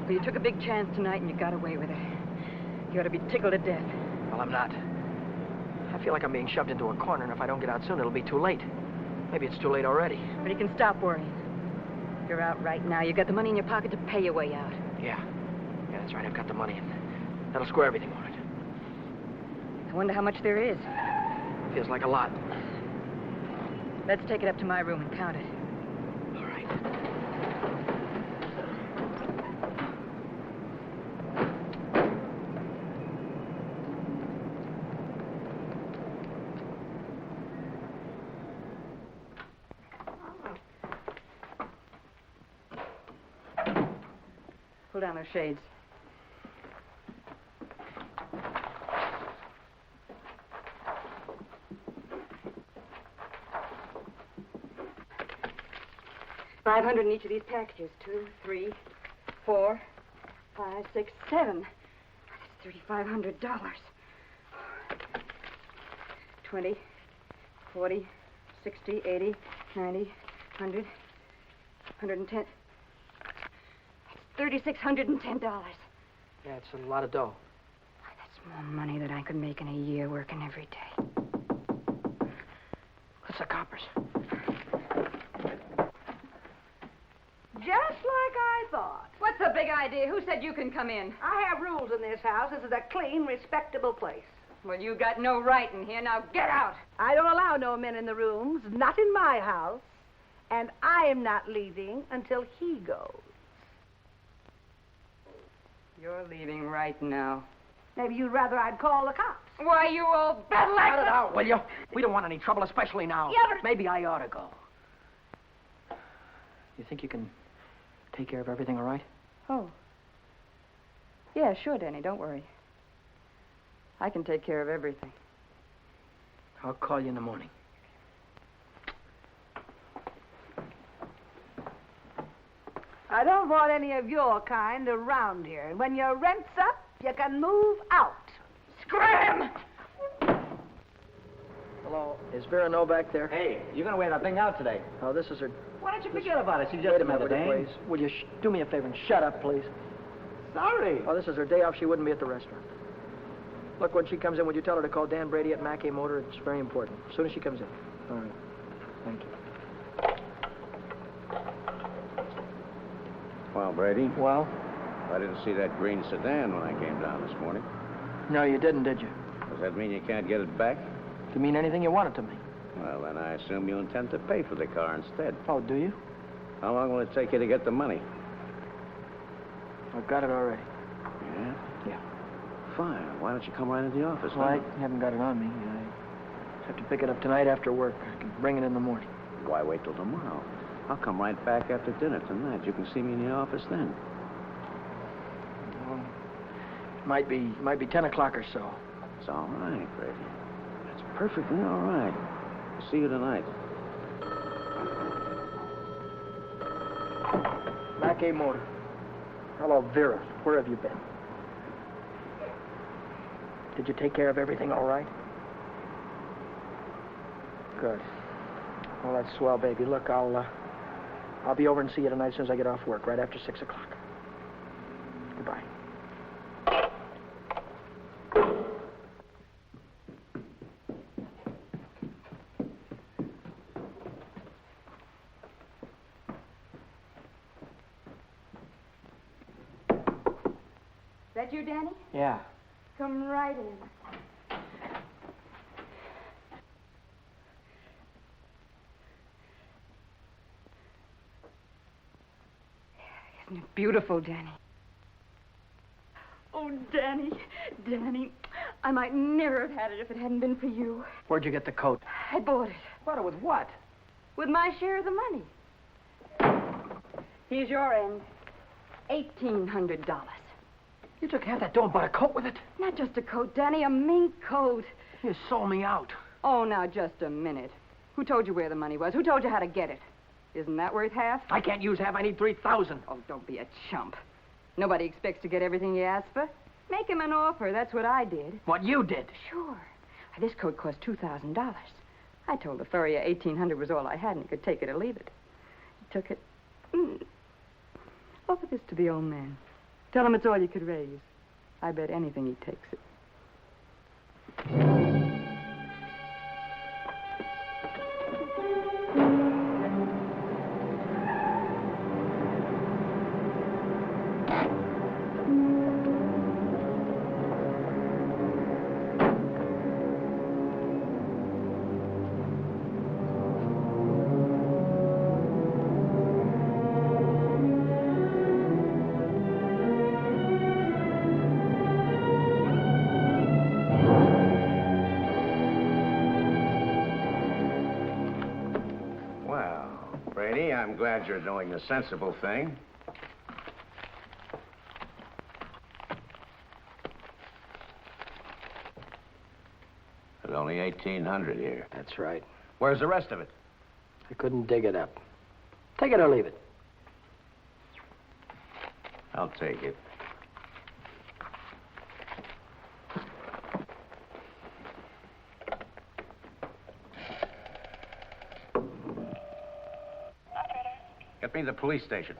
Well, you took a big chance tonight and you got away with it. You ought to be tickled to death. Well, I'm not. I feel like I'm being shoved into a corner, and if I don't get out soon, it'll be too late. Maybe it's too late already. But you can stop worrying. You're out right now. You got the money in your pocket to pay your way out. Yeah. Yeah, that's right. I've got the money, and that'll square everything all right. I wonder how much there is. Feels like a lot. Let's take it up to my room and count it. All right. Pull down those shades. $500 in each of these packages. 2, 3, 4, 5, 6, 7. That's $3,500. 20, 40, 60, 80, 90, 100, 110. That's $3,610. Yeah, it's a lot of dough. That's more money than I could make in a year working every day. What's the coppers? Just like I thought. What's the big idea? Who said you can come in? I have rules in this house. This is a clean, respectable place. Well, you got no right in here. Now get out. I don't allow no men in the rooms, not in my house. And I am not leaving until he goes. You're leaving right now. Maybe you'd rather I'd call the cops. Why, you old battle axe! Cut it out, will you? We don't want any trouble, especially now. Yeah, but... Maybe I ought to go. You think you can take care of everything all right? Oh. Yeah, sure, Danny. Don't worry. I can take care of everything. I'll call you in the morning. I don't want any of your kind around here. And when your rent's up, you can move out. Scram! Hello, is Vera Novak there? Hey, you're gonna wear that thing out today. Oh, this is her... Why don't you forget about it? She's just Wait a minute, another will you, dame. please? Will you do me a favor and shut up, please? Sorry. Oh, this is her day off. She wouldn't be at the restaurant. Look, when she comes in, would you tell her to call Dan Brady at Mackay Motor? It's very important. As soon as she comes in. All right. Thank you. Well, Brady? Well? I didn't see that green sedan when I came down this morning. No, you didn't, did you? Does that mean you can't get it back? To mean anything you want it to mean. Well, then I assume you intend to pay for the car instead. Oh, do you? How long will it take you to get the money? I've got it already. Yeah? Yeah. Fine. Why don't you come right into the office? Well, now? I haven't got it on me. I have to pick it up tonight after work. I can bring it in the morning. Why wait till tomorrow? I'll come right back after dinner tonight. You can see me in the office then. Well, might be 10 o'clock or so. It's all right, Brady. It's perfectly all right. I'll see you tonight. Mackay Motor. Hello, Vera. Where have you been? Did you take care of everything all right? Good. Well, that's swell, baby. Look, I'll be over and see you tonight as soon as I get off work, right after 6 o'clock. Goodbye. Is that you, Danny? Yeah. Come right in. Isn't it beautiful, Danny? Oh, Danny, Danny, I might never have had it if it hadn't been for you. Where'd you get the coat? I bought it. Bought it with what? With my share of the money. Here's your end. $1,800. You took half that dough and bought a coat with it? Not just a coat, Danny, a mink coat. You sold me out. Oh, now, just a minute. Who told you where the money was? Who told you how to get it? Isn't that worth half? I can't use half. I need 3,000. Oh, don't be a chump. Nobody expects to get everything you ask for. Make him an offer. That's what I did. What you did? Sure. This coat cost $2,000. I told the furrier $1,800 was all I had, and he could take it or leave it. took it. Offer this to the old man. Tell him it's all you could raise. I bet anything he takes it. Brady, I'm glad you're doing the sensible thing. There's only 1,800 here. That's right. Where's the rest of it? I couldn't dig it up. Take it or leave it. I'll take it. Get me to the police station.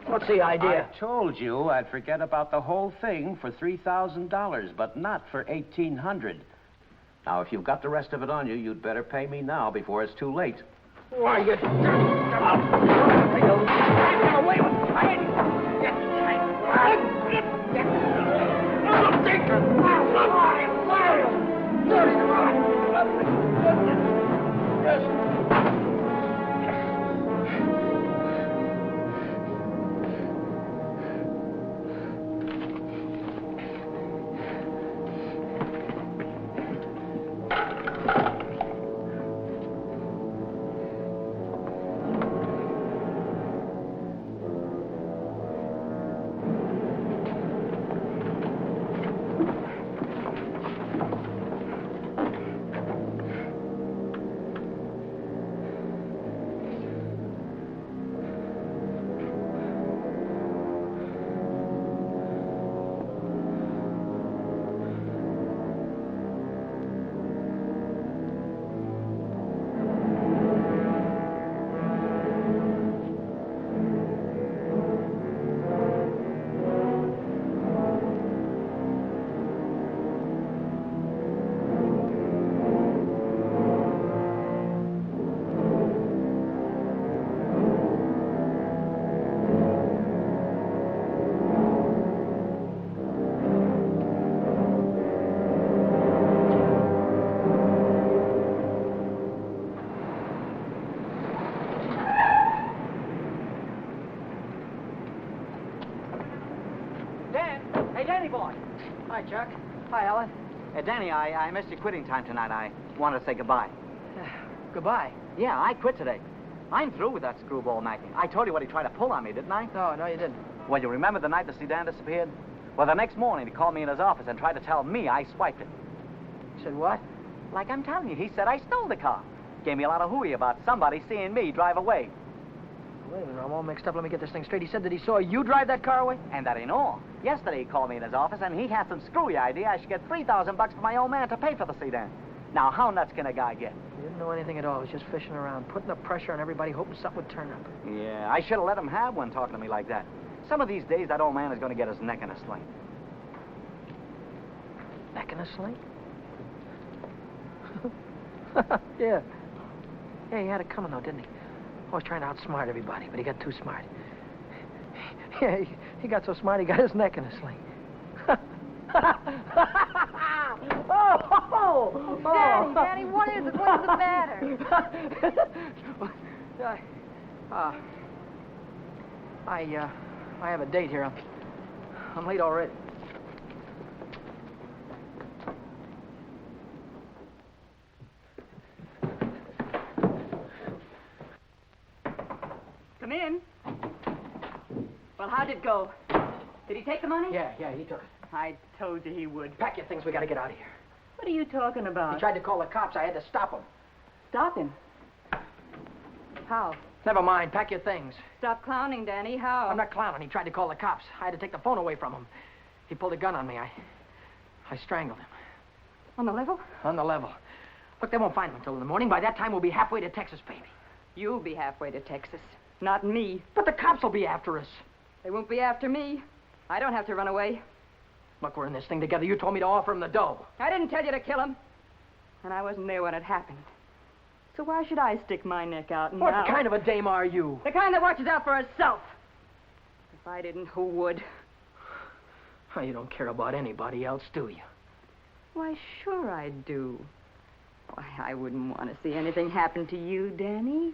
What's the idea? I told you I'd forget about the whole thing for $3,000, but not for 1,800. Now, if you've got the rest of it on you, you'd better pay me now before it's too late. Why, you... Hi, Chuck. Hi, Ellen. Danny, I missed your quitting time tonight. I wanted to say goodbye. Goodbye? Yeah, I quit today. I'm through with that screwball Mackie. I told you what he tried to pull on me, didn't I? No, you didn't. Well, you remember the night the sedan disappeared? Well, the next morning, he called me in his office and tried to tell me I swiped it. Said what? Like I'm telling you, he said I stole the car. Gave me a lot of hooey about somebody seeing me drive away. Wait a minute, I'm all mixed up. Let me get this thing straight. He said that he saw you drive that car away? And that ain't all. Yesterday, he called me in his office, and he had some screwy idea I should get $3,000 for my old man to pay for the sedan. Now, how nuts can a guy get? He didn't know anything at all. He was just fishing around, putting the pressure on everybody, hoping something would turn up. Yeah, I should have let him have one talking to me like that. Some of these days, that old man is going to get his neck in a sling. Neck in a sling? Yeah. Yeah, he had it coming, though, didn't he? Always trying to outsmart everybody, but he got too smart. Yeah, he got so smart, he got his neck in a sling. Danny, what is it? What's the matter? I have a date here. I'm late already. Come in. Well, how'd it go? Did he take the money? Yeah, he took it. I told you he would. Pack your things, we gotta get out of here. What are you talking about? He tried to call the cops. I had to stop him. Stop him? How? Never mind, pack your things. Stop clowning, Danny. How? I'm not clowning. He tried to call the cops. I had to take the phone away from him. He pulled a gun on me. I strangled him. On the level? On the level. Look, they won't find him until in the morning. By that time, we'll be halfway to Texas, baby. You'll be halfway to Texas. Not me. But the cops will be after us. They won't be after me. I don't have to run away. Look, we're in this thing together. You told me to offer him the dough. I didn't tell you to kill him. And I wasn't there when it happened. So why should I stick my neck out now? What kind of a dame are you? The kind that watches out for herself. If I didn't, who would? Oh, you don't care about anybody else, do you? Why, sure I do. Why, I wouldn't want to see anything happen to you, Danny.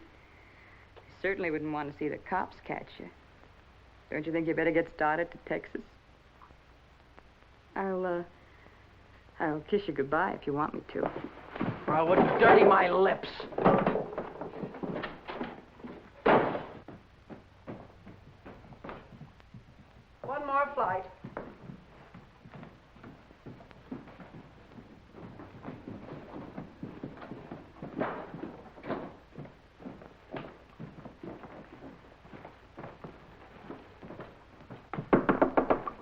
I certainly wouldn't want to see the cops catch you. Don't you think you better get started to Texas? I'll kiss you goodbye if you want me to. Or I wouldn't dirty my lips. One more flight.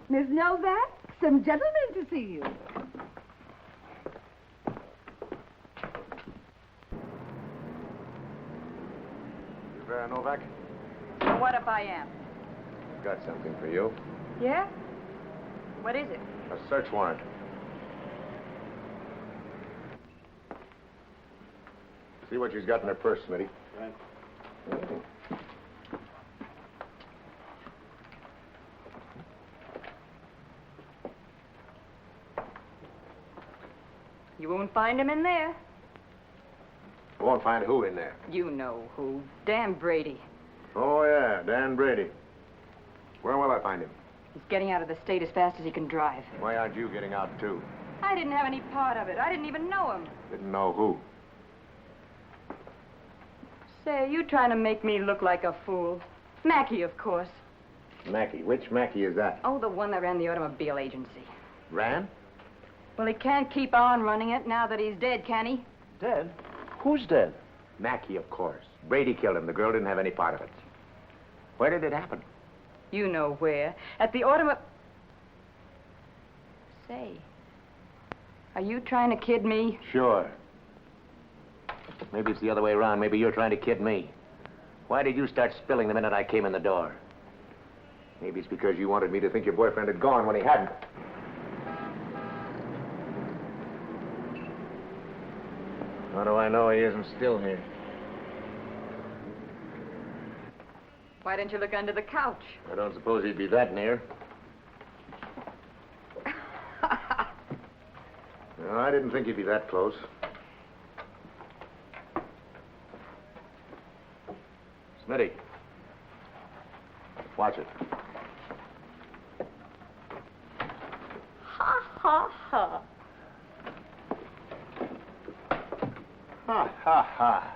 Miss Novak, some gentlemen to see you. Vera Novak, Well, what if I am? got something for you. Yeah? What is it? A search warrant. See what she's got in her purse, Smitty. Right. You won't find him in there. I won't find who in there. You know who. Dan Brady. Oh, yeah, Dan Brady. Where will I find him? He's getting out of the state as fast as he can drive. Why aren't you getting out, too? I didn't have any part of it. I didn't even know him. Didn't know who. Say, you trying to make me look like a fool. Mackey, of course. Mackey. Which Mackey is that? Oh, the one that ran the automobile agency. Ran? Well, he can't keep on running it now that he's dead, can he? Dead? Who's dead? Mackey, of course. Brady killed him. The girl didn't have any part of it. Where did it happen? You know where. At the automobile... Say, are you trying to kid me? Sure. Maybe it's the other way around. Maybe you're trying to kid me. Why did you start spilling the minute I came in the door? Maybe it's because you wanted me to think your boyfriend had gone when he hadn't. How do I know he isn't still here? Why didn't you look under the couch? I don't suppose he'd be that near. No, I didn't think he'd be that close. Smitty. Watch it. Ha, ha, ha. Ha, ha, ha.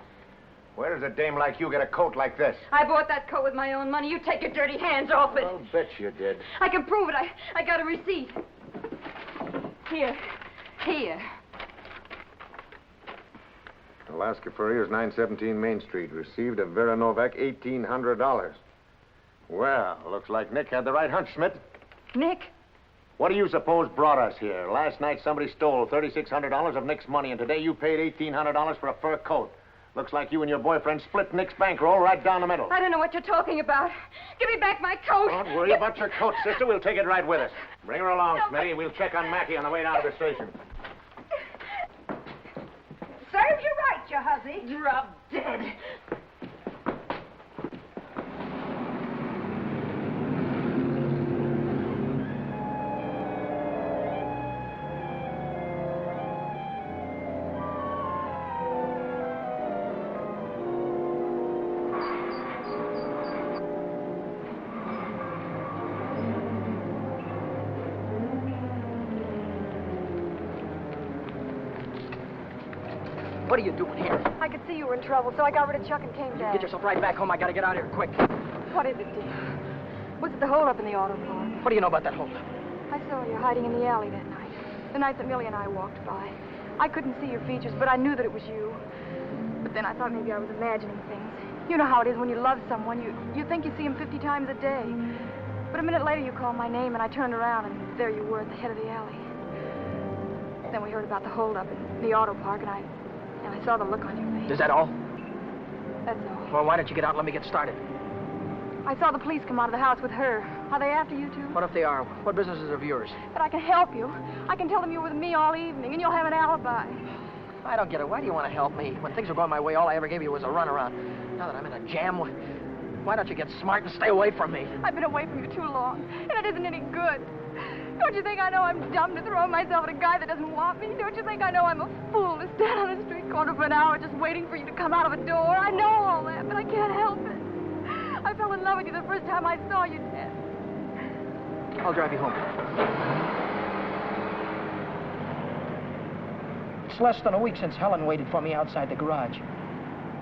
Where does a dame like you get a coat like this? I bought that coat with my own money. You take your dirty hands off it. I'll bet you did. I can prove it. I got a receipt. Here. Here. Alaska Furriers, 917 Main Street. Received of Vera Novak, $1,800. Well, looks like Nick had the right hunch, Schmidt. Nick? What do you suppose brought us here? Last night somebody stole $3,600 of Nick's money, and today you paid $1,800 for a fur coat. Looks like you and your boyfriend split Nick's bankroll right down the middle. I don't know what you're talking about. Give me back my coat. Don't worry about your coat, sister. We'll take it right with us. Bring her along, Smitty. We'll check on Mackey on the way down to the station. Serves you right, you hussy. Drop dead. What are you doing here? I could see you were in trouble, so I got rid of Chuck and came down. Get yourself right back home. I gotta get out of here quick. What is it, dear? Was it the holdup in the auto park? What do you know about that holdup? I saw you hiding in the alley that night. The night that Millie and I walked by. I couldn't see your features, but I knew that it was you. But then I thought maybe I was imagining things. You know how it is when you love someone. You think you see him 50 times a day. But a minute later you called my name, and I turned around, and there you were at the head of the alley. Then we heard about the holdup in the auto park, and I saw the look on your face. Is that all? That's all. Well, why don't you get out and let me get started? I saw the police come out of the house with her. Are they after you, too? What if they are? What business is of yours? But I can help you. I can tell them you were with me all evening, and you'll have an alibi. I don't get it. Why do you want to help me? When things were going my way, all I ever gave you was a runaround. Now that I'm in a jam, why don't you get smart and stay away from me? I've been away from you too long, and it isn't any good. Don't you think I know I'm dumb to throw myself at a guy that doesn't want me? Don't you think I know I'm a fool to stand on a street corner for an hour just waiting for you to come out of a door? I know all that, but I can't help it. I fell in love with you the first time I saw you, Ted. I'll drive you home. It's less than a week since Helen waited for me outside the garage.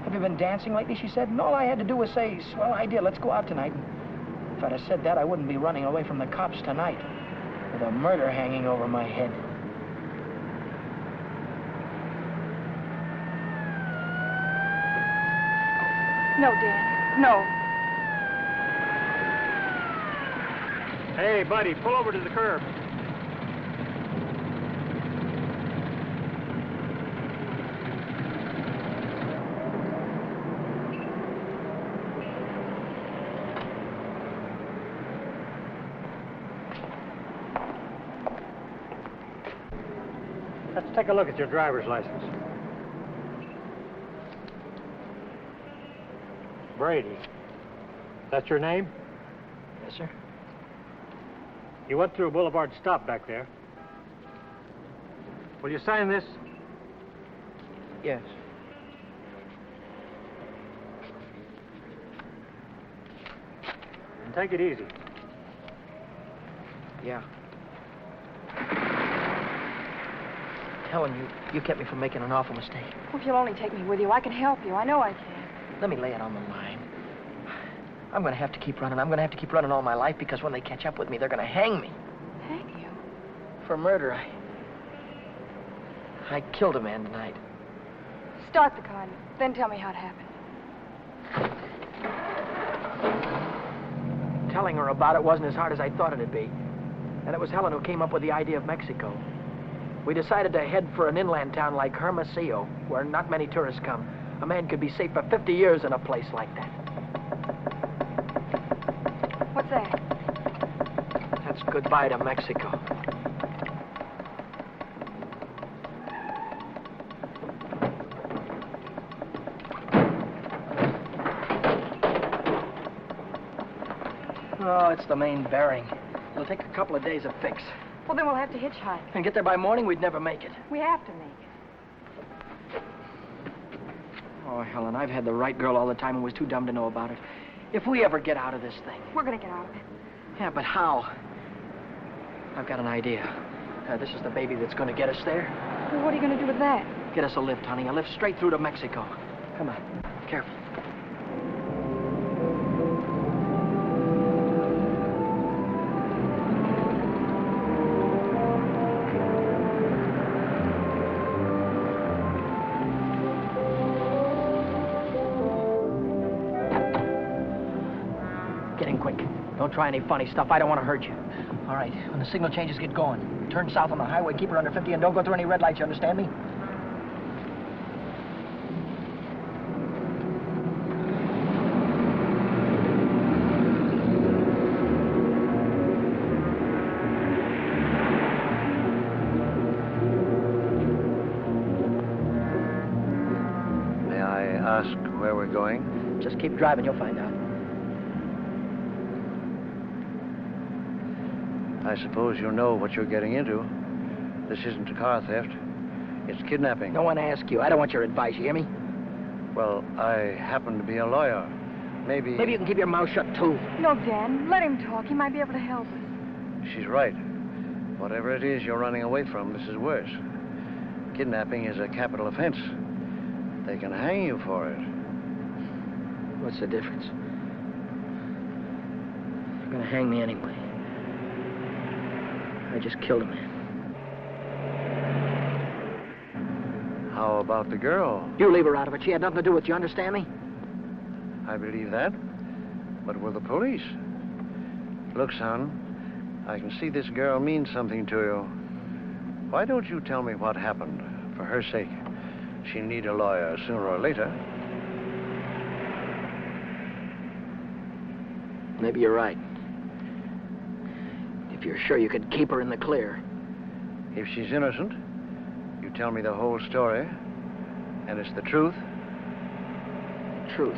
Have you been dancing lately, she said, and all I had to do was say, swell idea, let's go out tonight. And if I'd have said that, I wouldn't be running away from the cops tonight with a murder hanging over my head. No, Dan. No. Hey, buddy, pull over to the curb. Let's take a look at your driver's license. Brady. That's your name? Yes, sir. You went through a Boulevard stop back there. Will you sign this? Yes. And take it easy. Yeah. Helen, you kept me from making an awful mistake. Well, if you'll only take me with you, I can help you. I know I can. Let me lay it on the line. I'm going to have to keep running. I'm going to have to keep running all my life because when they catch up with me, they're going to hang me. Hang you? For murder. I killed a man tonight. Start the car, and then tell me how it happened. Telling her about it wasn't as hard as I thought it'd be. And it was Helen who came up with the idea of Mexico. We decided to head for an inland town like Hermosillo, where not many tourists come. A man could be safe for 50 years in a place like that. What's that? That's goodbye to Mexico. Oh, it's the main bearing. It'll take a couple of days to fix. Well, then we'll have to hitchhike. And get there by morning, we'd never make it. We have to make it. Oh, Helen, I've had the right girl all the time and was too dumb to know about it. If we ever get out of this thing... We're going to get out of it. Yeah, but how? I've got an idea. This is the baby that's going to get us there. Well, what are you going to do with that? Get us a lift, honey. A lift straight through to Mexico. Come on. Careful. Don't try any funny stuff. I don't want to hurt you. All right, when the signal changes, get going. Turn south on the highway, keep her under 50, and don't go through any red lights, you understand me? May I ask where we're going? Just keep driving, you'll find out. I suppose you know what you're getting into. This isn't a car theft. It's kidnapping. No one asked you. I don't want your advice, you hear me? Well, I happen to be a lawyer. Maybe... Maybe you can keep your mouth shut, too. No, Dan. Let him talk. He might be able to help us. She's right. Whatever it is you're running away from, this is worse. Kidnapping is a capital offense. They can hang you for it. What's the difference? They're gonna hang me anyway. I just killed a man. How about the girl? You leave her out of it. She had nothing to do with it. You understand me? I believe that. But with the police. Look, son, I can see this girl means something to you. Why don't you tell me what happened? For her sake. She'll need a lawyer sooner or later. Maybe you're right. If you're sure you could keep her in the clear. If she's innocent, you tell me the whole story, and it's the truth. Truth.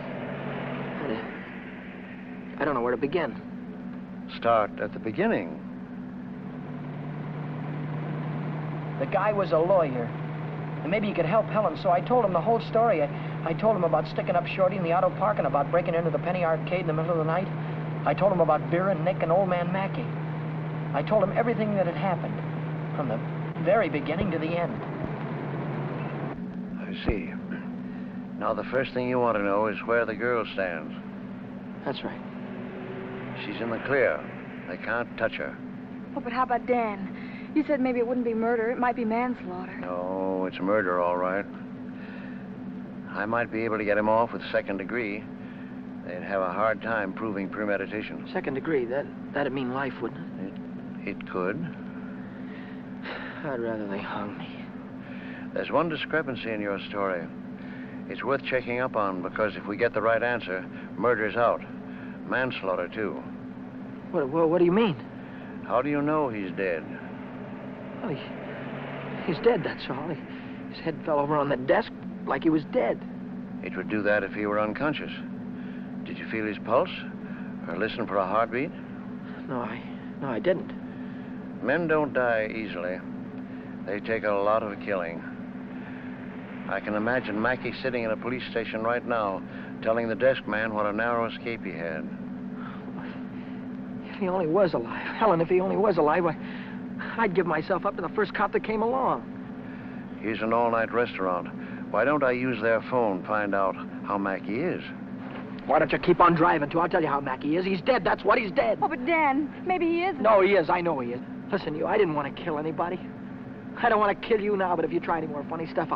I don't know where to begin. Start at the beginning. The guy was a lawyer, and maybe he could help Helen, so I told him the whole story. I told him about sticking up Shorty in the auto park and about breaking into the Penny Arcade in the middle of the night. I told him about Vera, Nick, and old man Mackey. I told him everything that had happened, from the very beginning to the end. I see. Now, the first thing you want to know is where the girl stands. That's right. She's in the clear. They can't touch her. Oh, but how about Dan? You said maybe it wouldn't be murder. It might be manslaughter. No, it's murder, all right. I might be able to get him off with second degree. They'd have a hard time proving premeditation. Second degree, that'd mean life, wouldn't it? It could. I'd rather they hung me. There's one discrepancy in your story. It's worth checking up on, because if we get the right answer, murder's out. Manslaughter, too. What do you mean? How do you know he's dead? Well, he's dead, that's all. His head fell over on the desk like he was dead. It would do that if he were unconscious. Did you feel his pulse? Or listen for a heartbeat? No, I didn't. Men don't die easily. They take a lot of killing. I can imagine Mackey sitting in a police station right now, telling the desk man what a narrow escape he had. If he only was alive. Helen, if he only was alive, I'd give myself up to the first cop that came along. Here's an all-night restaurant. Why don't I use their phone, find out how Mackey is? Why don't you keep on driving, too? I'll tell you how Mackey is. He's dead, that's what, he's dead. Oh, but Dan, maybe he isn't. No, he is. I know he is. Listen, I didn't want to kill anybody. I don't want to kill you now, but if you try any more funny stuff,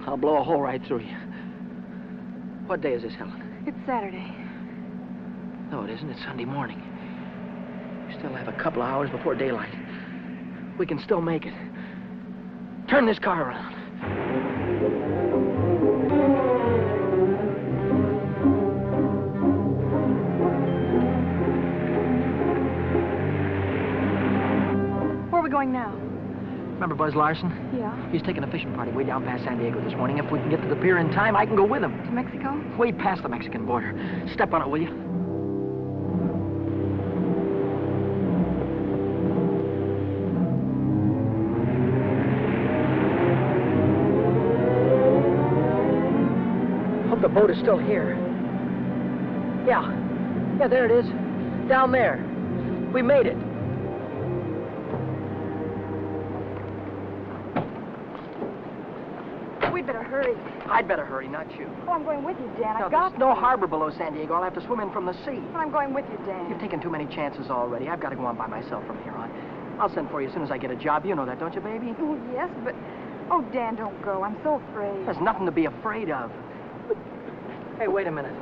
I'll blow a hole right through you. What day is this, Helen? It's Saturday. No, it isn't. It's Sunday morning. We still have a couple of hours before daylight. We can still make it. Turn this car around. Where are we going now? Remember Buzz Larson? Yeah. He's taking a fishing party way down past San Diego this morning. If we can get to the pier in time, I can go with him. To Mexico? Way past the Mexican border. Step on it, will you? Hope the boat is still here. Yeah, there it is. Down there. We made it. We'd better hurry. I'd better hurry, not you. Oh, I'm going with you, Dan. No, I've got there's no harbor below San Diego. I'll have to swim in from the sea. But I'm going with you, Dan. You've taken too many chances already. I've got to go on by myself from here on. I'll send for you as soon as I get a job. You know that, don't you, baby? Oh, yes, but... Oh, Dan, don't go. I'm so afraid. There's nothing to be afraid of. Hey, wait a minute.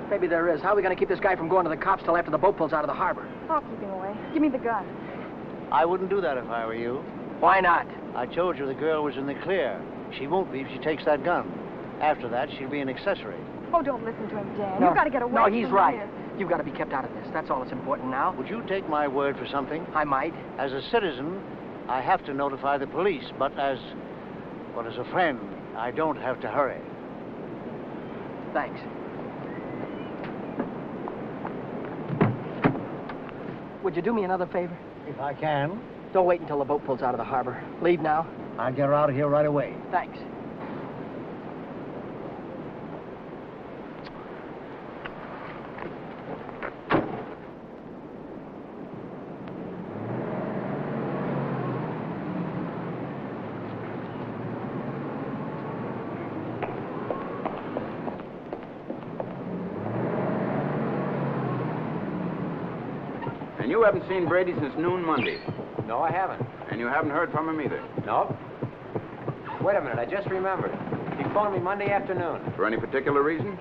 Maybe there is. How are we going to keep this guy from going to the cops till after the boat pulls out of the harbor? I'll keep him away. Give me the gun. I wouldn't do that if I were you. Why not? I told you the girl was in the clear. She won't be if she takes that gun. After that, she'll be an accessory. Oh, don't listen to him, Dan. No. You've got to get away No, from he's right. here. You've got to be kept out of this. That's all that's important now. Would you take my word for something? I might. As a citizen, I have to notify the police, but as a friend, I don't have to hurry. Thanks. Would you do me another favor? If I can. Don't wait until the boat pulls out of the harbor. Leave now. I'll get her out of here right away. Thanks. And you haven't seen Brady since noon Monday. No, I haven't. And you haven't heard from him either. Nope. Wait a minute, I just remembered. He phoned me Monday afternoon. For any particular reason?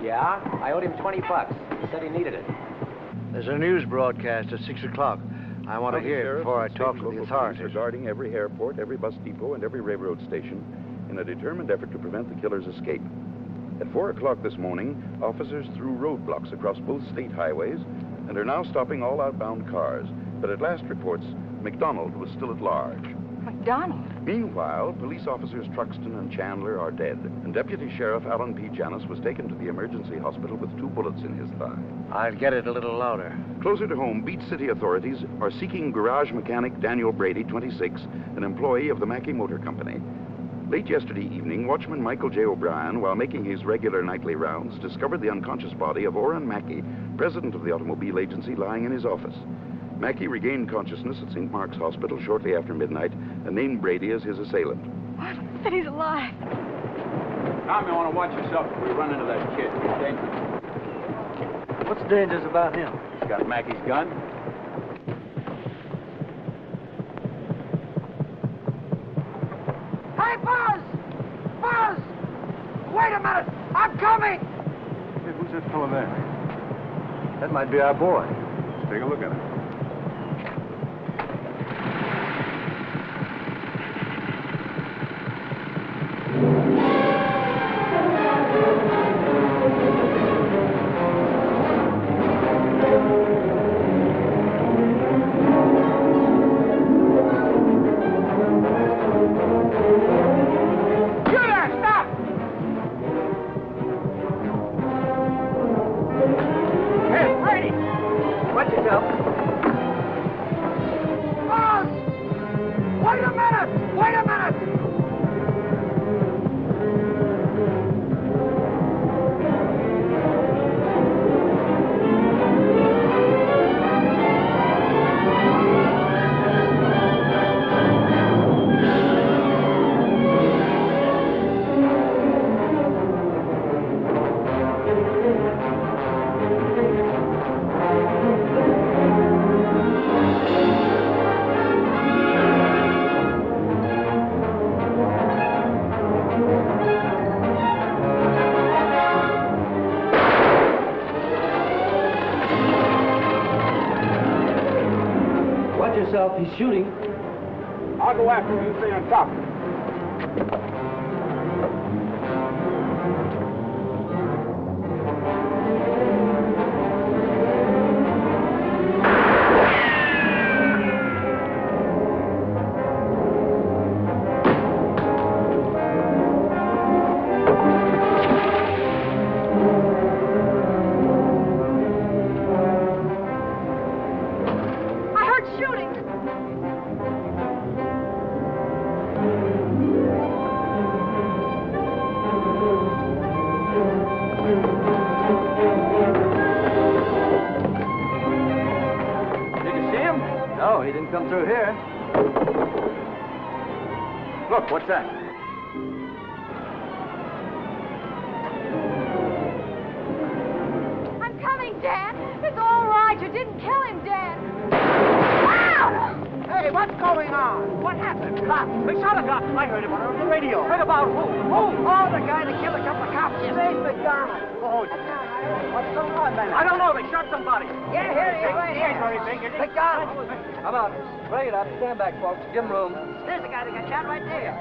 Yeah, I owed him $20. He said he needed it. There's a news broadcast at 6 o'clock. I want to hear it before I talk to the authorities. Regarding every airport, every bus depot, and every railroad station in a determined effort to prevent the killer's escape. At 4 o'clock this morning, officers threw roadblocks across both state highways and are now stopping all outbound cars. But at last reports, McDonald was still at large. McDonald? Meanwhile, police officers Truxton and Chandler are dead, and Deputy Sheriff Alan P. Janis was taken to the emergency hospital with 2 bullets in his thigh. I'll get it a little louder. Closer to home, Beat City authorities are seeking garage mechanic Daniel Brady, 26, an employee of the Mackey Motor Company. Late yesterday evening, watchman Michael J. O'Brien, while making his regular nightly rounds, discovered the unconscious body of Orrin Mackey, president of the automobile agency, lying in his office. Mackey regained consciousness at St. Mark's Hospital shortly after midnight and named Brady as his assailant. What? That he's alive. Tom, you want to watch yourself if we run into that kid. He's dangerous. What's dangerous about him? He's got Mackey's gun. Hey, Buzz! Buzz! Wait a minute! I'm coming! Hey, who's that fellow there? That might be our boy. Let's take a look at him. He's shooting. I'll go after him. You stay on top. Come through here. Look, what's that? I'm coming, Dan. It's all right. You didn't kill him, Dan. Ow! Hey, what's going on? What happened? Cops. They shot a cop. I heard about it on the radio. Heard about who? Who? Oh, the guy that killed a couple of cops. James McDonald. Oh, what's going on, man? I don't know. They shot somebody. Yeah, here he is, right here. McDonald. Come on. Bring it up. Stand back, folks. Give him room. There's the guy that got shot right there.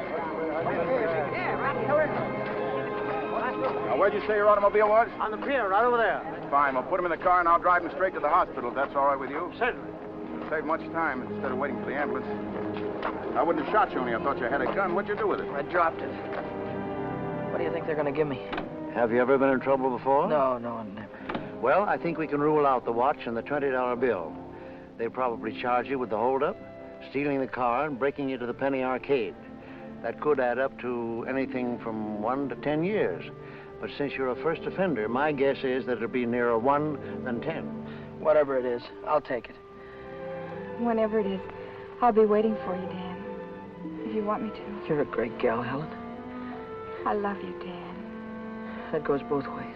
Yeah, right here. Now, where'd you say your automobile was? On the pier, right over there. Fine. We'll put him in the car and I'll drive him straight to the hospital if that's all right with you. Certainly. It'll save much time instead of waiting for the ambulance. I wouldn't have shot you only I thought you had a gun. What'd you do with it? I dropped it. What do you think they're going to give me? Have you ever been in trouble before? No, never. Well, I think we can rule out the watch and the $20 bill. They'd probably charge you with the holdup, stealing the car, and breaking you to the Penny Arcade. That could add up to anything from 1 to 10 years. But since you're a first offender, my guess is that it'll be nearer 1 than 10. Whatever it is, I'll take it. Whenever it is, I'll be waiting for you, Dan. If you want me to. You're a great gal, Helen. I love you, Dan. That goes both ways.